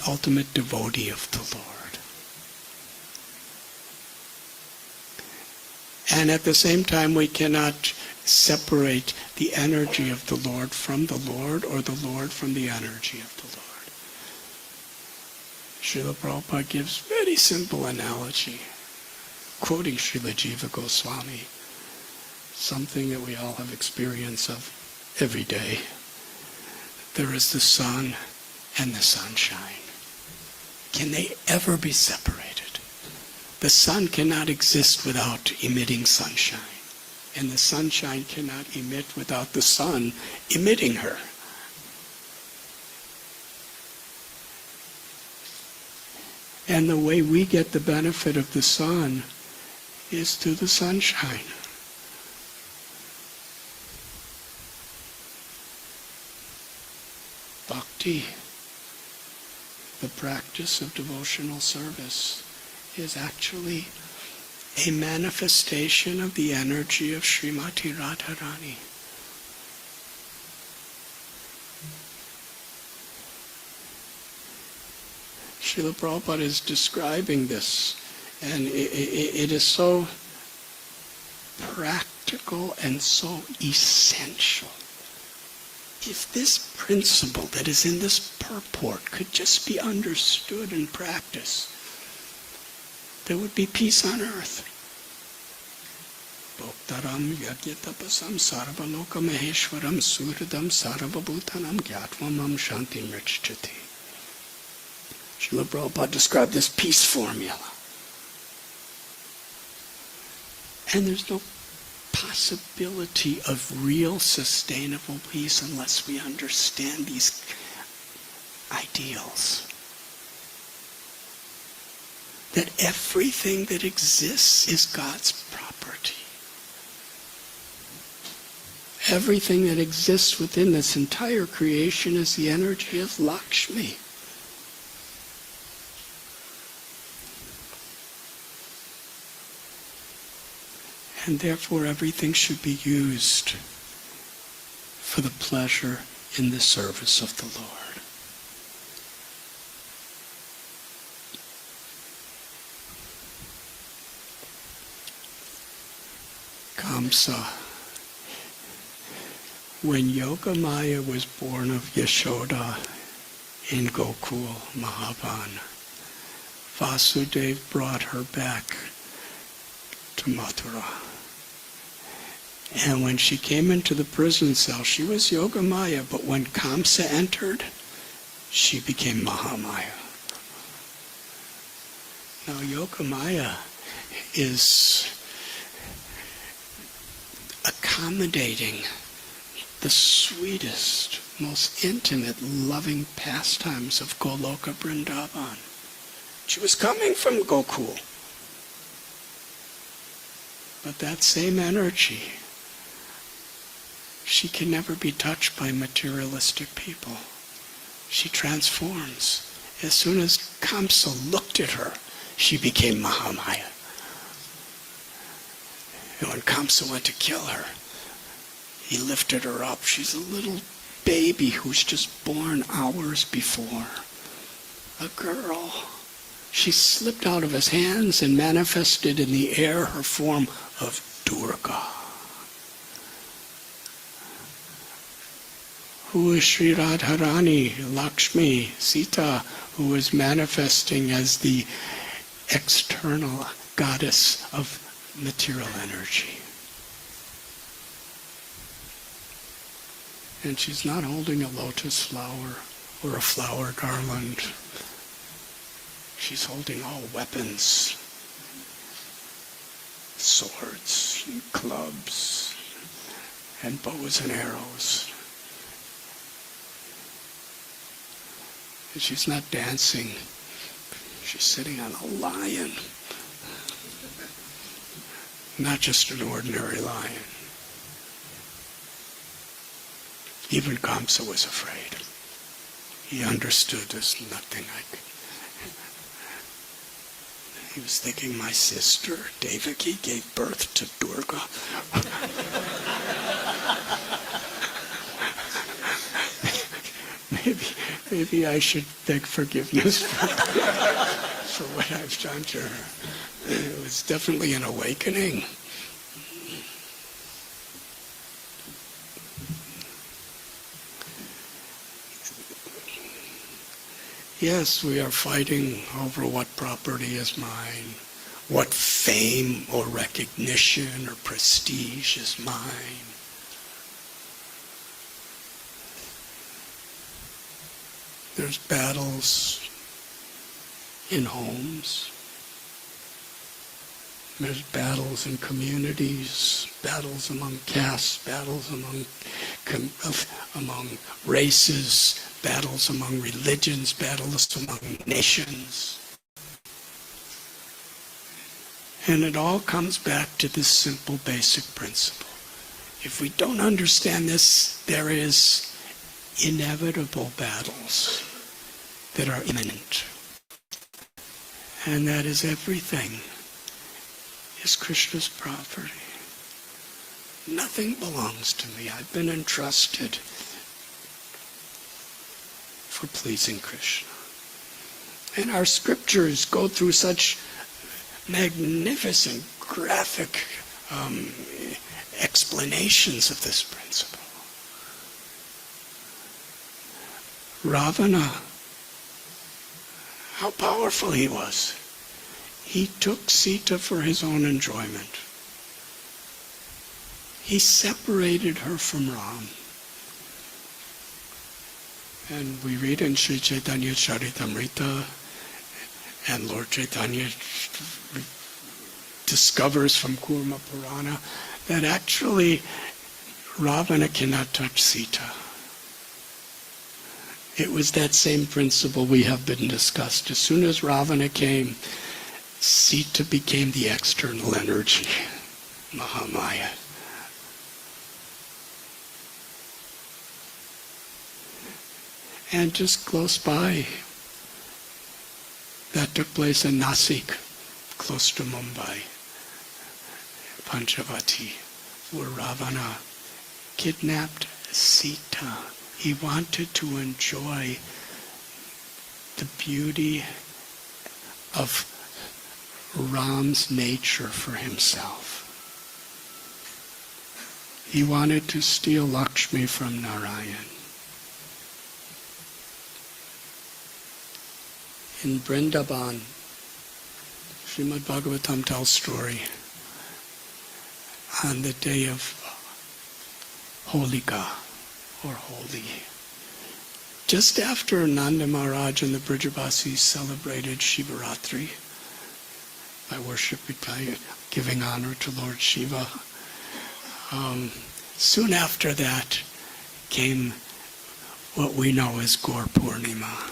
ultimate devotee of the Lord. And at the same time, we cannot separate the energy of the Lord from the Lord, or the Lord from the energy of the Lord. Srila Prabhupada gives very simple analogy, quoting Srila Jiva Goswami, something that we all have experience of every day. There is the sun and the sunshine. Can they ever be separated? The sun cannot exist without emitting sunshine. And the sunshine cannot emit without the sun emitting her. And the way we get the benefit of the sun is through the sunshine. Bhakti, the practice of devotional service, is actually a manifestation of the energy of Srimati Radharani. Srila Prabhupada is describing this, and it is so practical and so essential. If this principle that is in this purport could just be understood and practiced, there would be peace on earth. Bhoktaram yagyatapasam sarvaloka maheshwaram suhridam sarvabhutanam gyatvam shantim richchati. Srila Prabhupada described this peace formula. And there's no possibility of real sustainable peace unless we understand these ideals. That everything that exists is God's property. Everything that exists within this entire creation is the energy of Lakshmi. And therefore everything should be used for the pleasure in the service of the Lord. Kamsa. When Yogamaya was born of Yashoda in Gokul, Mahavan, Vasudeva brought her back to Mathura. And when she came into the prison cell, she was Yogamaya, but when Kamsa entered, she became Mahamaya. Now Yogamaya is accommodating the sweetest, most intimate, loving pastimes of Goloka Vrindavan. She was coming from Gokul. But that same energy, she can never be touched by materialistic people. She transforms. As soon as Kamsa looked at her, she became Mahamaya. And when Kamsa went to kill her, he lifted her up. She's a little baby who's just born hours before. A girl. She slipped out of his hands and manifested in the air her form of Durga. Who is Sri Radharani, Lakshmi, Sita, who is manifesting as the external goddess of material energy. And she's not holding a lotus flower or a flower garland. She's holding all weapons, swords and clubs and bows and arrows. And she's not dancing. She's sitting on a lion. Not just an ordinary lion. Even Kamsa was afraid. He understood there's nothing I could. He was thinking, my sister, Devaki, gave birth to Durga. Maybe I should beg forgiveness for what I've done to her. It was definitely an awakening. Yes, we are fighting over what property is mine, what fame or recognition or prestige is mine. There's battles in homes. There's battles in communities, battles among castes, battles among races, battles among religions, battles among nations. And it all comes back to this simple basic principle. If we don't understand this, there is inevitable battles that are imminent. And that is everything is Krishna's property. Nothing belongs to me. I've been entrusted for pleasing Krishna. And our scriptures go through such magnificent graphic explanations of this principle. Ravana, how powerful he was. He took Sita for his own enjoyment. He separated her from Ram. And we read in Sri Chaitanya Charitamrita, and Lord Chaitanya discovers from Kurma Purana that actually Ravana cannot touch Sita. It was that same principle we have been discussed. As soon as Ravana came, Sita became the external energy, Mahamaya. And just close by, that took place in Nasik, close to Mumbai, Panchavati, where Ravana kidnapped Sita. He wanted to enjoy the beauty of Ram's nature for himself. He wanted to steal Lakshmi from Narayan. In Vrindavan, Srimad Bhagvatam tells story on the day of Holika, or Holi. Just after Nanda Maharaj and the Brijabasis celebrated Shivaratri by worshiping, by giving honor to Lord Shiva, soon after that came what we know as Gaur Purnima.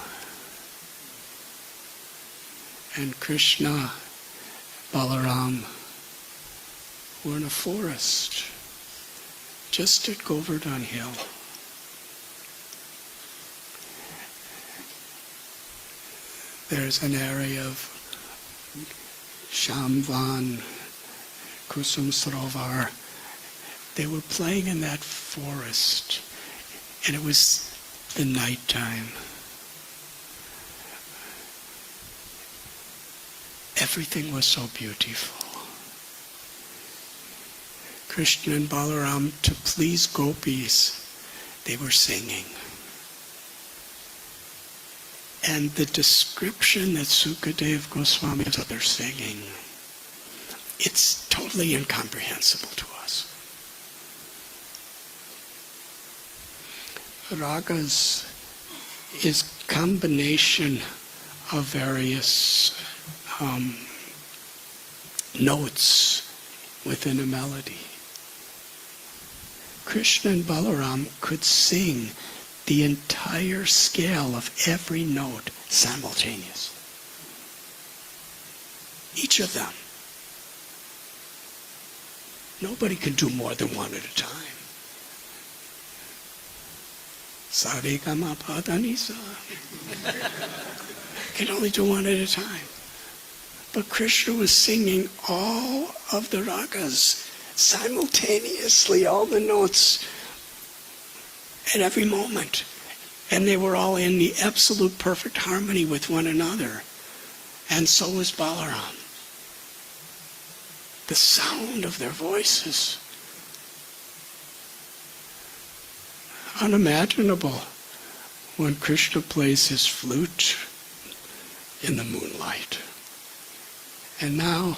And Krishna, Balaram were in a forest just at Govardhan Hill. There's an area of Shamvan, Kusum Sarovar. They were playing in that forest, and it was the nighttime. Everything was so beautiful. Krishna and Balaram, to please gopis, they were singing. And the description that Sukadev Goswami gives of their singing, it's totally incomprehensible to us. Ragas is combination of various notes within a melody. Krishna and Balaram could sing the entire scale of every note simultaneously. Each of them. Nobody can do more than one at a time. Sa-re-ga-ma-pa-da-ni-sa. Can only do one at a time. But Krishna was singing all of the ragas simultaneously, all the notes at every moment. And they were all in the absolute perfect harmony with one another. And so was Balaram. The sound of their voices, unimaginable when Krishna plays his flute in the moonlight. And now,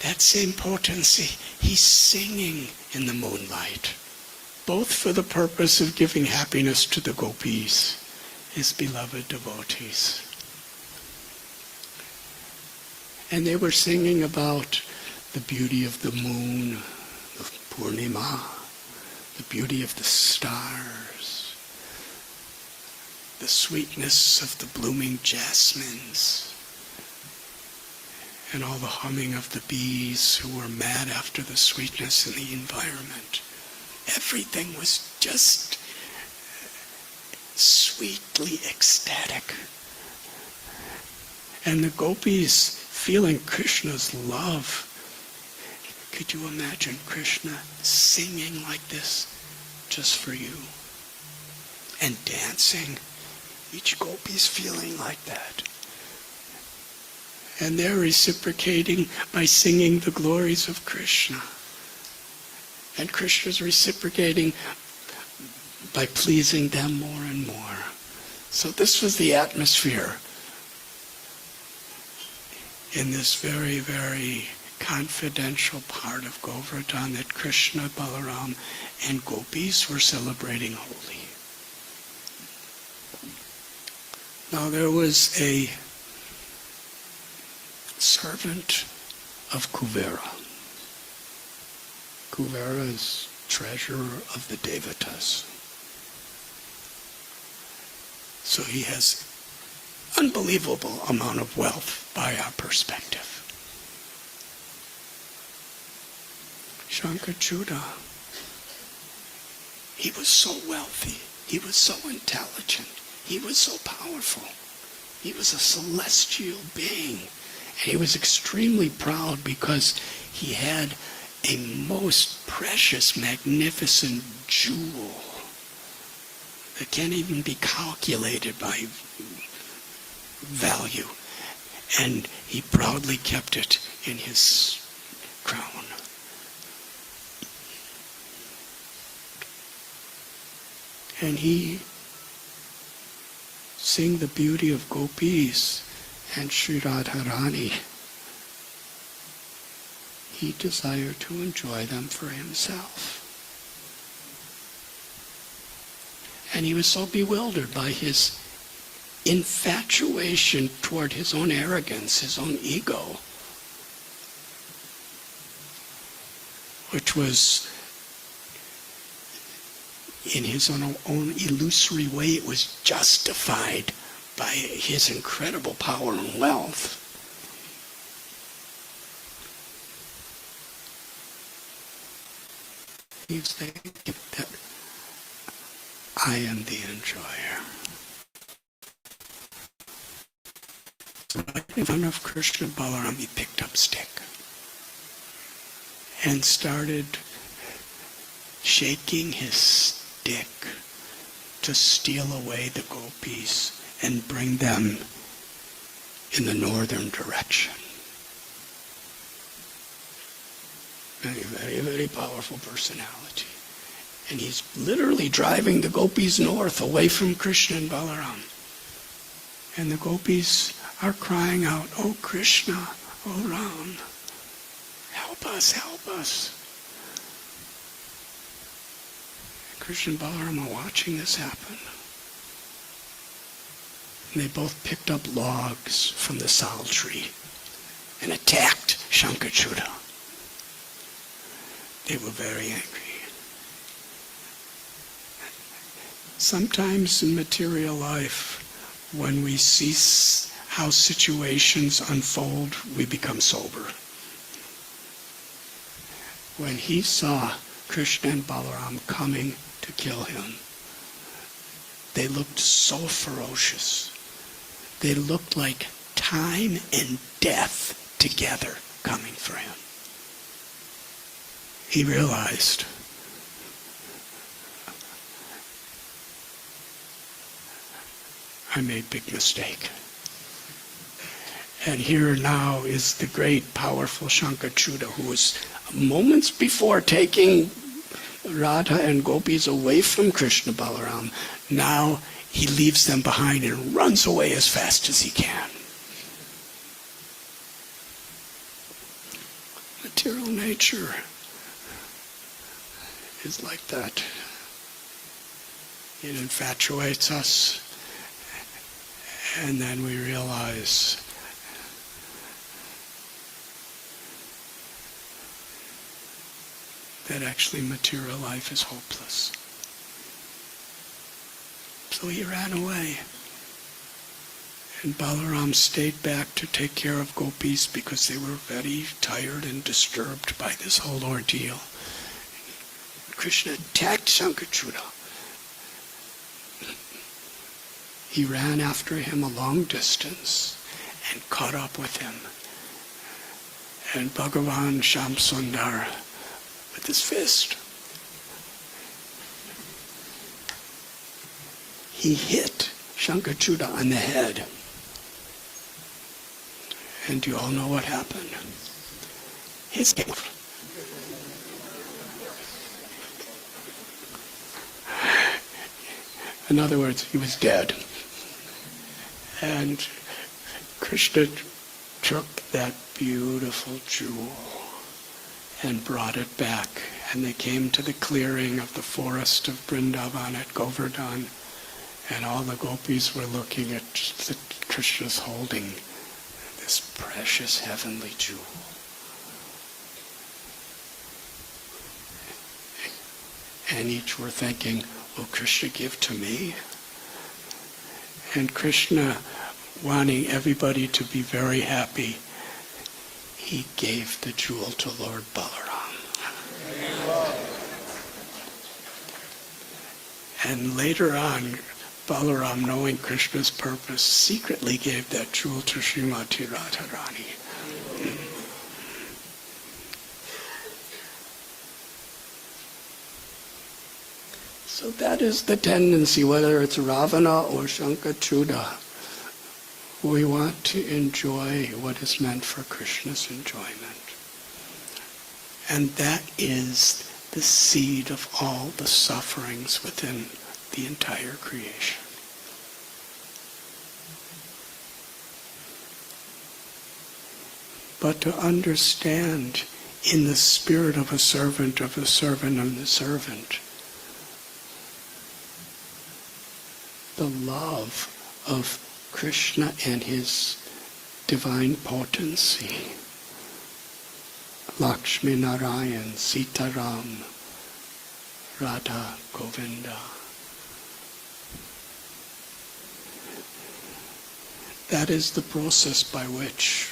that same potency, he's singing in the moonlight, both for the purpose of giving happiness to the gopis, his beloved devotees. And they were singing about the beauty of the moon, of Purnima, the beauty of the stars, the sweetness of the blooming jasmines, and all the humming of the bees who were mad after the sweetness in the environment. Everything was just sweetly ecstatic. And the gopis feeling Krishna's love. Could you imagine Krishna singing like this just for you? And dancing. Each gopi's feeling like that. And they're reciprocating by singing the glories of Krishna. And Krishna's reciprocating by pleasing them more and more. So this was the atmosphere in this very, very confidential part of Govardhan that Krishna, Balaram, and gopis were celebrating holy. Now there was a servant of Kuvera. Kuvera is treasurer of the Devatas. So he has unbelievable amount of wealth by our perspective. Shankachuda, he was so wealthy, he was so intelligent, he was so powerful, he was a celestial being, and he was extremely proud because he had a most precious, magnificent jewel that can't even be calculated by value. And he proudly kept it in his crown. And he, seeing the beauty of gopis and Sri Radharani, he desired to enjoy them for himself. And he was so bewildered by his infatuation toward his own arrogance, his own ego, which was, in his own illusory way, it was justified by his incredible power and wealth. He's thinking that I am the enjoyer. So right in front of Krishna Balaram, he picked up stick and started shaking his stick to steal away the gopis and bring them in the northern direction. Very, very, very powerful personality. And he's literally driving the gopis north, away from Krishna and Balaram. And the gopis are crying out, "Oh Krishna, oh Ram, help us, help us." And Krishna and Balaram are watching this happen. And they both picked up logs from the sal tree and attacked Shankachuda. They were very angry. Sometimes in material life, when we see how situations unfold, we become sober. When he saw Krishna and Balaram coming to kill him, they looked so ferocious. They looked like time and death together coming for him. He realized, I made a big mistake. And here now is the great, powerful Shankachuda, who was moments before taking Radha and gopis away from Krishna Balaram. Now he leaves them behind and runs away as fast as he can. Material nature is like that. It infatuates us, and then we realize that actually material life is hopeless. So he ran away. And Balaram stayed back to take care of gopis because they were very tired and disturbed by this whole ordeal. Krishna attacked Shankachuda. He ran after him a long distance and caught up with him. And Bhagavan Shamsundar, with his fist, he hit Shankachuda on the head. And you all know what happened. His head. In other words, he was dead. And Krishna took that beautiful jewel and brought it back. And they came to the clearing of the forest of Vrindavan at Govardhan. And all the gopis were looking at Krishna's holding this precious heavenly jewel. And each were thinking, will Krishna give to me? And Krishna, wanting everybody to be very happy, he gave the jewel to Lord Balaram. And later on, Balaram, knowing Krishna's purpose, secretly gave that jewel to Srimati Radharani. So that is the tendency, whether it's Ravana or Shankachuda. We want to enjoy what is meant for Krishna's enjoyment. And that is the seed of all the sufferings within the entire creation. But to understand in the spirit of a servant, and the servant, the love of Krishna and his divine potency, Lakshmi Narayan, Sitaram, Radha Govinda. That is the process by which,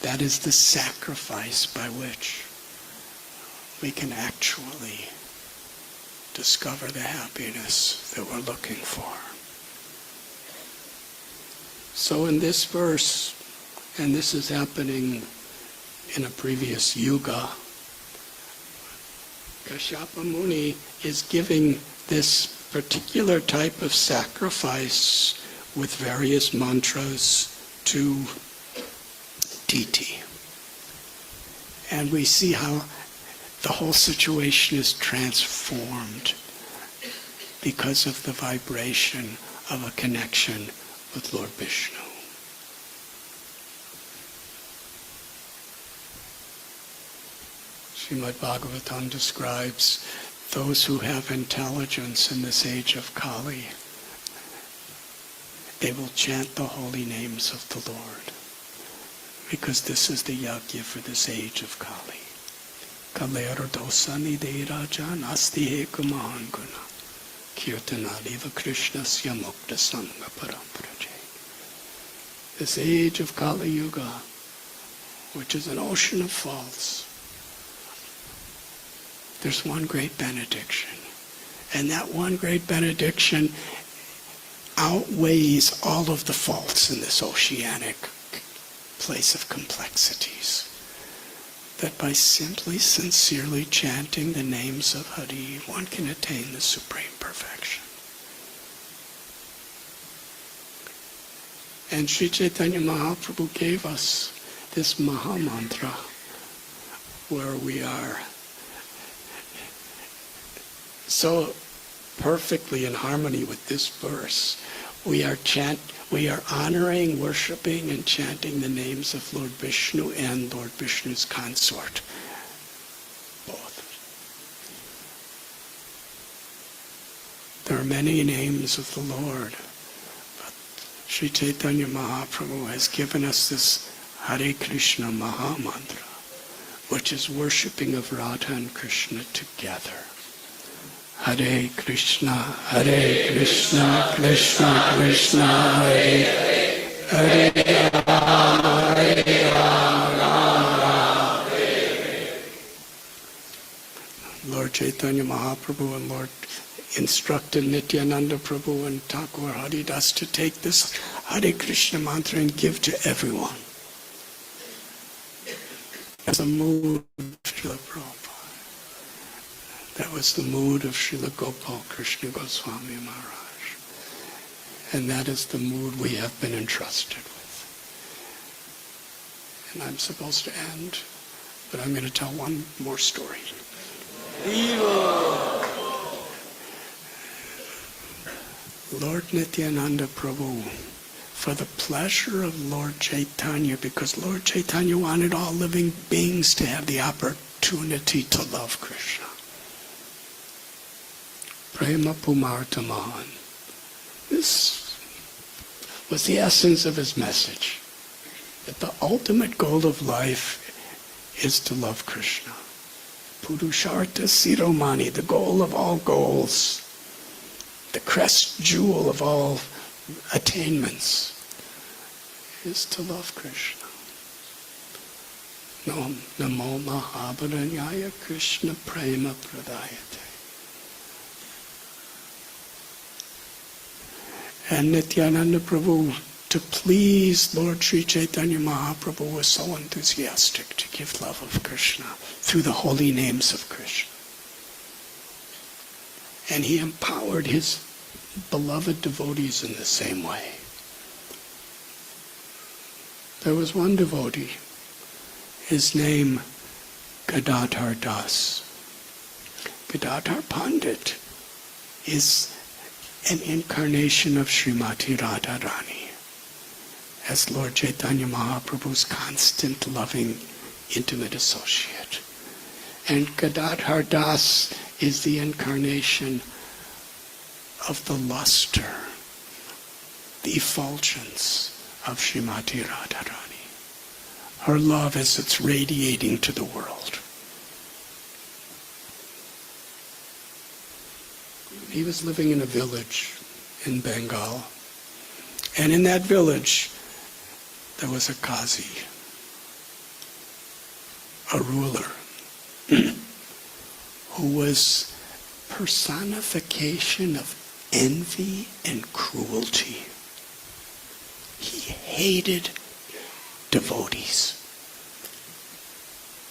that is the sacrifice by which we can actually discover the happiness that we're looking for. So in this verse, and this is happening in a previous yuga, Kashyapa Muni is giving this particular type of sacrifice with various mantras to Diti. And we see how the whole situation is transformed because of the vibration of a connection with Lord Vishnu. Srimad Bhagvatam describes those who have intelligence in this age of Kali. They will chant the holy names of the Lord, because this is the yajna for this age of Kali. Kalera dosani de rajan asti ekamahan guna kirtanaliva krishnasya mukta sangha parampraje. This age of Kali Yuga, which is an ocean of faults, there's one great benediction. And that one great benediction outweighs all of the faults in this oceanic place of complexities. That by simply, sincerely chanting the names of Hari, one can attain the supreme perfection. And Sri Chaitanya Mahaprabhu gave us this Maha Mantra, where we are so perfectly in harmony with this verse. We are honoring, worshiping, and chanting the names of Lord Vishnu and Lord Vishnu's consort. Both. There are many names of the Lord, but Sri Chaitanya Mahaprabhu has given us this Hare Krishna Maha Mantra, which is worshiping of Radha and Krishna together. Hare Krishna, Krishna Krishna, Hare Hare, Chaitanya Mahaprabhu and Lord instructed Nityananda Prabhu and Thakur Haridas to take this Hare Krishna mantra and give to everyone. That's the mood of Srila Prabhupada. That was the mood of Srila Gopal Krishna Goswami Maharaj. And that is the mood we have been entrusted with. And I'm supposed to end, but I'm going to tell one more story. Lord Nityananda Prabhu, for the pleasure of Lord Chaitanya, because Lord Chaitanya wanted all living beings to have the opportunity to love Krishna. Prema Pumartamahan. This was the essence of his message, that the ultimate goal of life is to love Krishna. Purushartha Siromani, the goal of all goals, the crest jewel of all attainments, is to love Krishna. Namo Mahabharanyaya Krishna Prema Pradayate. And Nityananda Prabhu, to please Lord Sri Chaitanya Mahaprabhu, was so enthusiastic to give love of Krishna through the holy names of Krishna. And he empowered his beloved devotees in the same way. There was one devotee, his name Gadadhar Das. Gadadhar Pandit is an incarnation of Srimati Radharani as Lord Chaitanya Mahaprabhu's constant, loving, intimate associate. And Gadadhar Das is the incarnation of the luster, the effulgence of Srimati Radharani. Her love as it's radiating to the world. He was living in a village in Bengal, and in that village there was a Qazi, a ruler, who was personification of envy and cruelty. He hated devotees.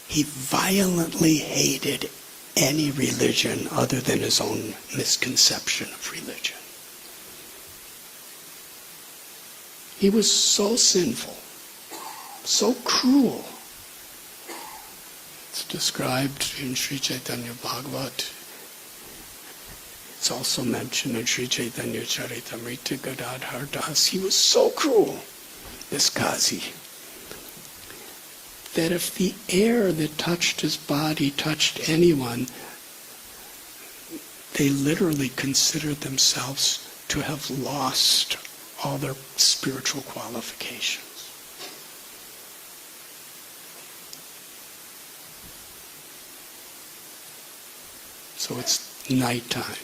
He violently hated any religion other than his own misconception of religion. He was so sinful, so cruel. It's described in Sri Chaitanya Bhagavatam. It's also mentioned in Sri Chaitanya Charitamrita Gadadhar Das. He was so cruel, this Qazi, that if the air that touched his body touched anyone, they literally considered themselves to have lost all their spiritual qualifications. So it's nighttime.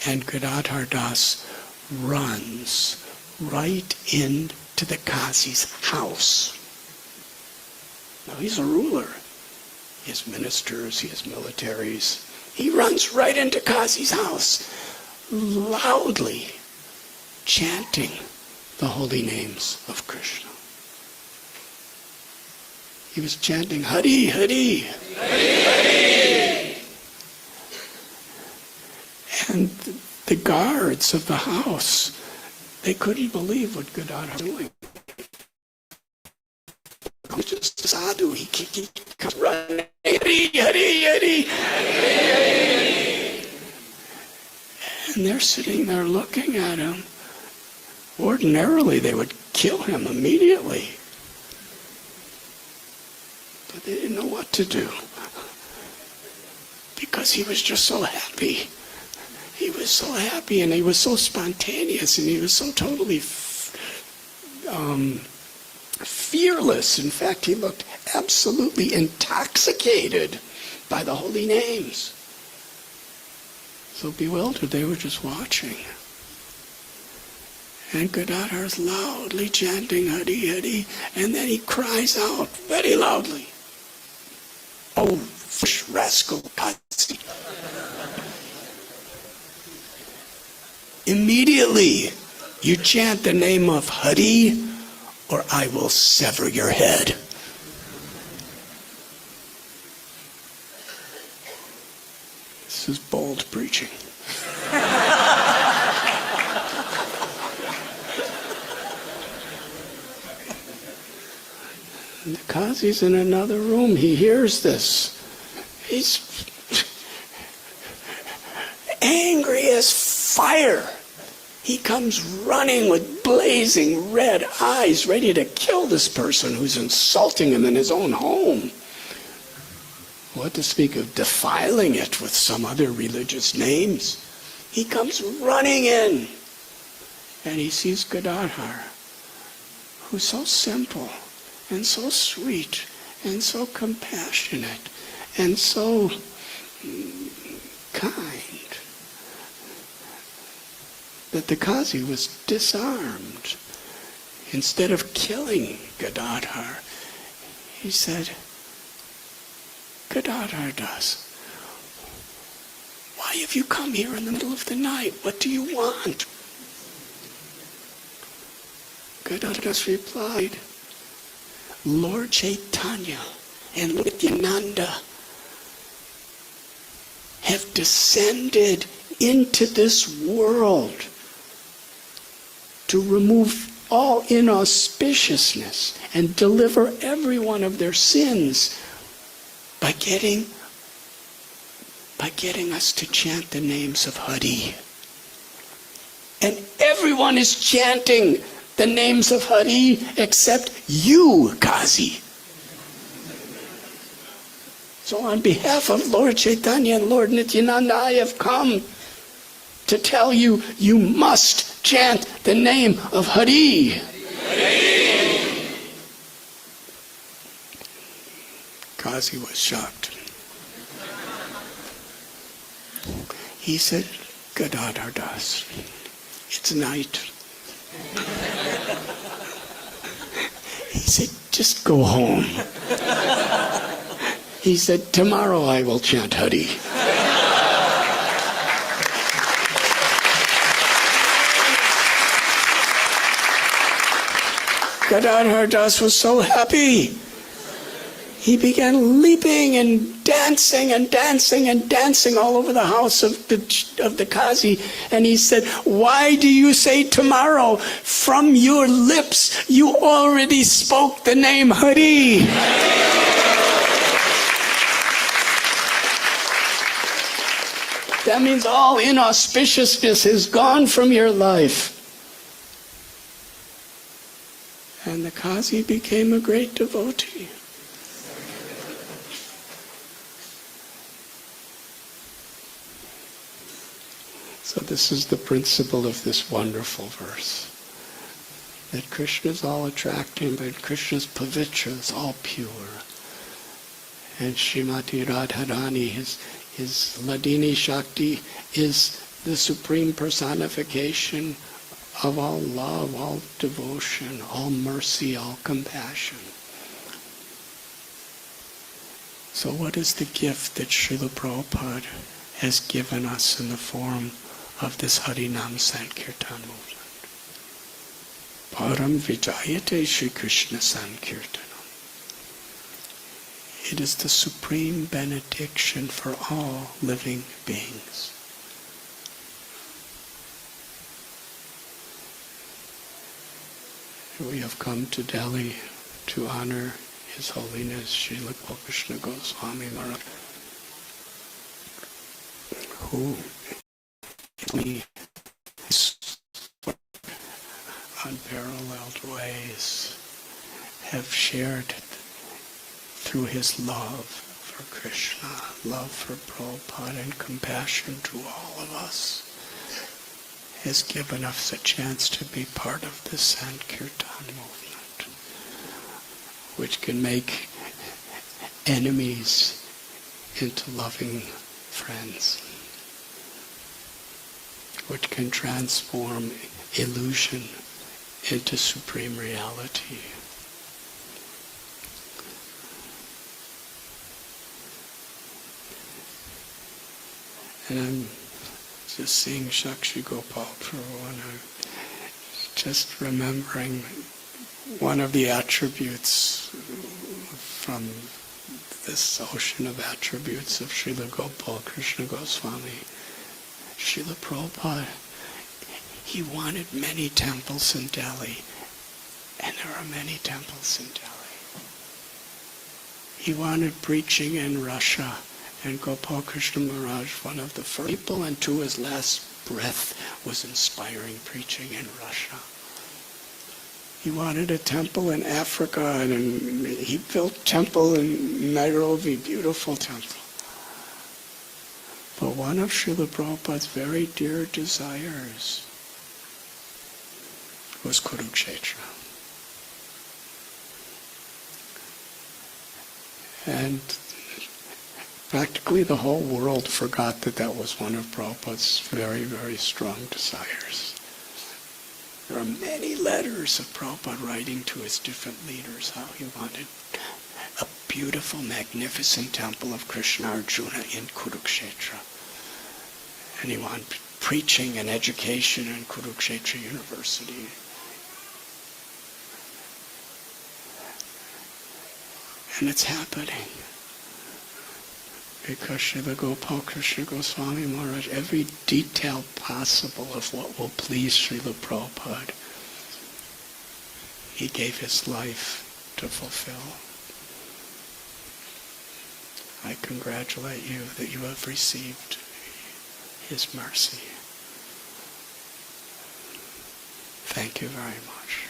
And Gadadhar Das runs right into the Qazi's house. Now he's a ruler. He has ministers, he has militaries. He runs right into Qazi's house, loudly chanting the holy names of Krishna. He was chanting, Hari, Hari. Hari, Hari. And the guards of the house, they couldn't believe what Gadadhar was doing. He's just a sadhu. He comes running, Hari, Hari, Hari. And they're sitting there looking at him. Ordinarily, they would kill him immediately. But they didn't know what to do. Because he was just so happy. He was so happy, and he was so spontaneous, and he was so totally fearless. In fact, he looked absolutely intoxicated by the holy names. So bewildered, they were just watching. And Gadadhar is loudly chanting Hari Hari, and then he cries out very loudly, "Oh, rascal Kazi. Immediately, you chant the name of Hari, or I will sever your head. This is bold preaching. And the Kazi's in another room. He hears this. He's angry as fire. He comes running with blazing red eyes, ready to kill this person who's insulting him in his own home. What to speak of defiling it with some other religious names? He comes running in, and he sees Gadadhar, who's so simple and so sweet and so compassionate and so kind, that the Kazi was disarmed. Instead of killing Gadadhar, he said, Gadadhar Das, why have you come here in the middle of the night? What do you want? Gadadhar Das replied, Lord Chaitanya and Lord Nityananda have descended into this world to remove all inauspiciousness and deliver everyone of their sins by getting us to chant the names of Hari. And everyone is chanting the names of Hari except you, Kazi. So on behalf of Lord Chaitanya and Lord Nityananda, I have come to tell you, you must chant the name of Hari. Hari. Kazi was shocked. He said, Gadadhar Das, it's night. He said, just go home. He said, tomorrow I will chant Hari. Gadadhar Das was so happy. He began leaping and dancing and dancing and dancing all over the house of the Kazi. And he said, why do you say tomorrow? From your lips you already spoke the name Hari. That means all inauspiciousness is gone from your life. And the Kazi became a great devotee. So this is the principle of this wonderful verse. That Krishna is all attracting, but Krishna's pavitra is all pure. And Srimati Radharani, his Ladini Shakti, is the supreme personification of all love, all devotion, all mercy, all compassion. So what is the gift that Srila Prabhupada has given us in the form of this Harinam Sankirtan movement? Param Vijayate Shri Krishna Sankirtanam. It is the supreme benediction for all living beings. We have come to Delhi to honor His Holiness Srila Krishna Goswami Maharaj, who in unparalleled ways have shared through his love for Krishna, love for Prabhupada, and compassion to all of us, has given us a chance to be part of the Sankirtan movement, which can make enemies into loving friends, which can transform illusion into supreme reality. And I'm just seeing Shakshi Gopal Prabhu, and I'm just remembering one of the attributes from this ocean of attributes of Srila Gopal Krishna Goswami. Srila Prabhupada, he wanted many temples in Delhi, and there are many temples in Delhi. He wanted preaching in Russia, and Gopal Krishna Maharaj, one of the first people, and to his last breath was inspiring preaching in Russia. He wanted a temple in Africa, and he built temple in Nairobi, beautiful temple. But one of Srila Prabhupada's very dear desires was Kurukshetra. And practically the whole world forgot that that was one of Prabhupada's very, very strong desires. There are many letters of Prabhupada writing to his different leaders how he wanted a beautiful, magnificent temple of Krishna Arjuna in Kurukshetra. And he wanted preaching and education in Kurukshetra University. And it's happening. Because Srila Gopal Krishna Goswami Maharaj, every detail possible of what will please Srila Prabhupada, he gave his life to fulfill. I congratulate you that you have received his mercy. Thank you very much.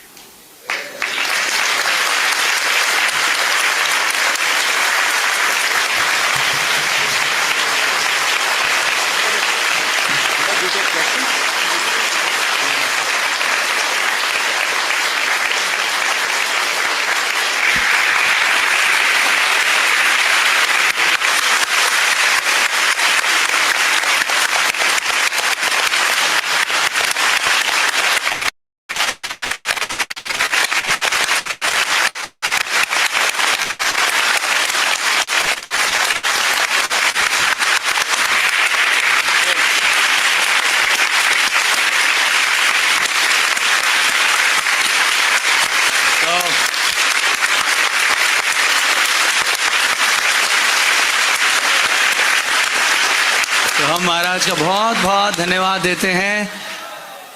हम महाराज का बहुत बहुत धन्यवाद देते हैं.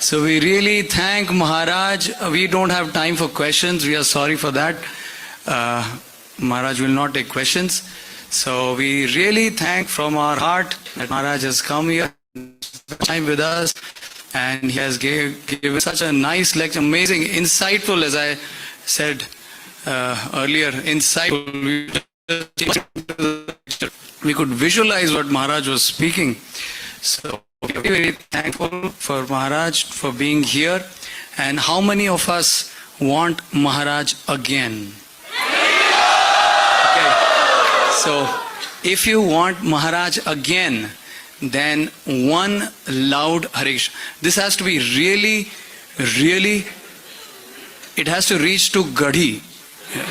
So we really thank Maharaj. We don't have time for questions. We are sorry for that. Maharaj will not take questions. So we really thank from our heart that Maharaj has come here, time with us, and he has given such a nice lecture, amazing, insightful, as I said earlier, insightful. We could visualize what Maharaj was speaking. So we are very thankful for Maharaj for being here. And how many of us want Maharaj again? Okay. So if you want Maharaj again, then one loud Hare Krishna. This has to be really, really, it has to reach to Gadhi.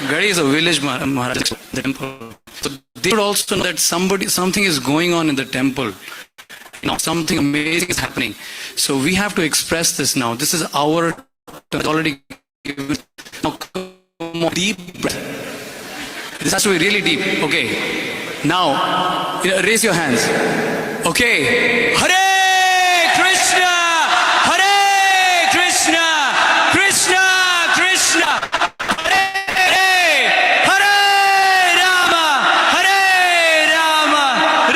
Gadhi is a village, Maharaj, the temple. So they should also know that something is going on in the temple. Something amazing is happening. So we have to express this now. This is our already given. Now, deep breath. This has to be really deep. Okay. Now, raise your hands. Okay. Hare Krishna, Hare Krishna, Krishna Krishna, Hare Hare, Hare Rama, Hare Rama,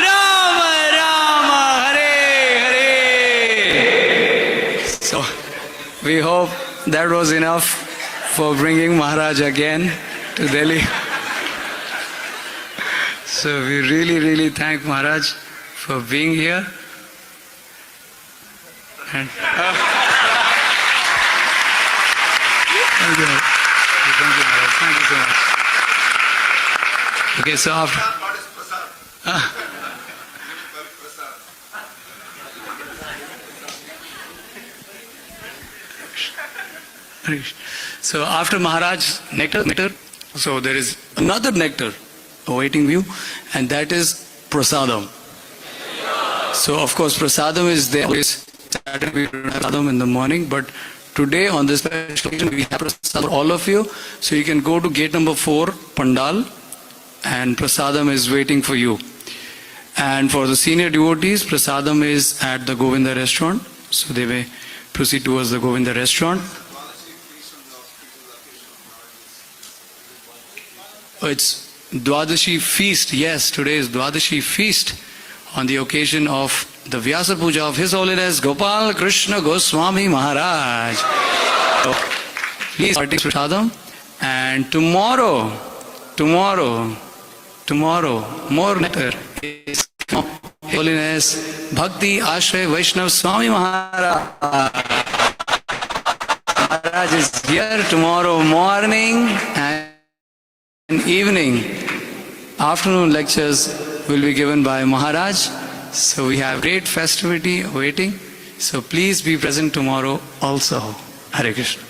Rama Rama, Hare Hare. So, we hope that was enough for bringing Maharaj again to Delhi. So we really, really thank Maharaj for being here. And thank you. Thank you, Maharaj. Thank you so much. Okay, so after. So after Maharaj nectar, so there is another nectar awaiting you, and that is prasadam. So of course prasadam is there. Always Saturday we don't have prasadam in the morning, but today on this special occasion we have prasadam for all of you. So you can go to gate number 4, Pandal, and prasadam is waiting for you. And for the senior devotees, prasadam is at the Govinda restaurant. So they may proceed towards the Govinda restaurant. Oh, it's Dwadashi feast. Yes, today is Dwadashi feast on the occasion of the Vyasa Puja of His Holiness Gopal Krishna Goswami Maharaj. So, please party prasadam. And tomorrow, more nectar is from His Holiness Bhakti Ashray Vaishnav Swami Maharaj. Maharaj is here tomorrow morning and evening. Afternoon lectures will be given by Maharaj. So we have great festivity awaiting. So please be present tomorrow also. Hare Krishna.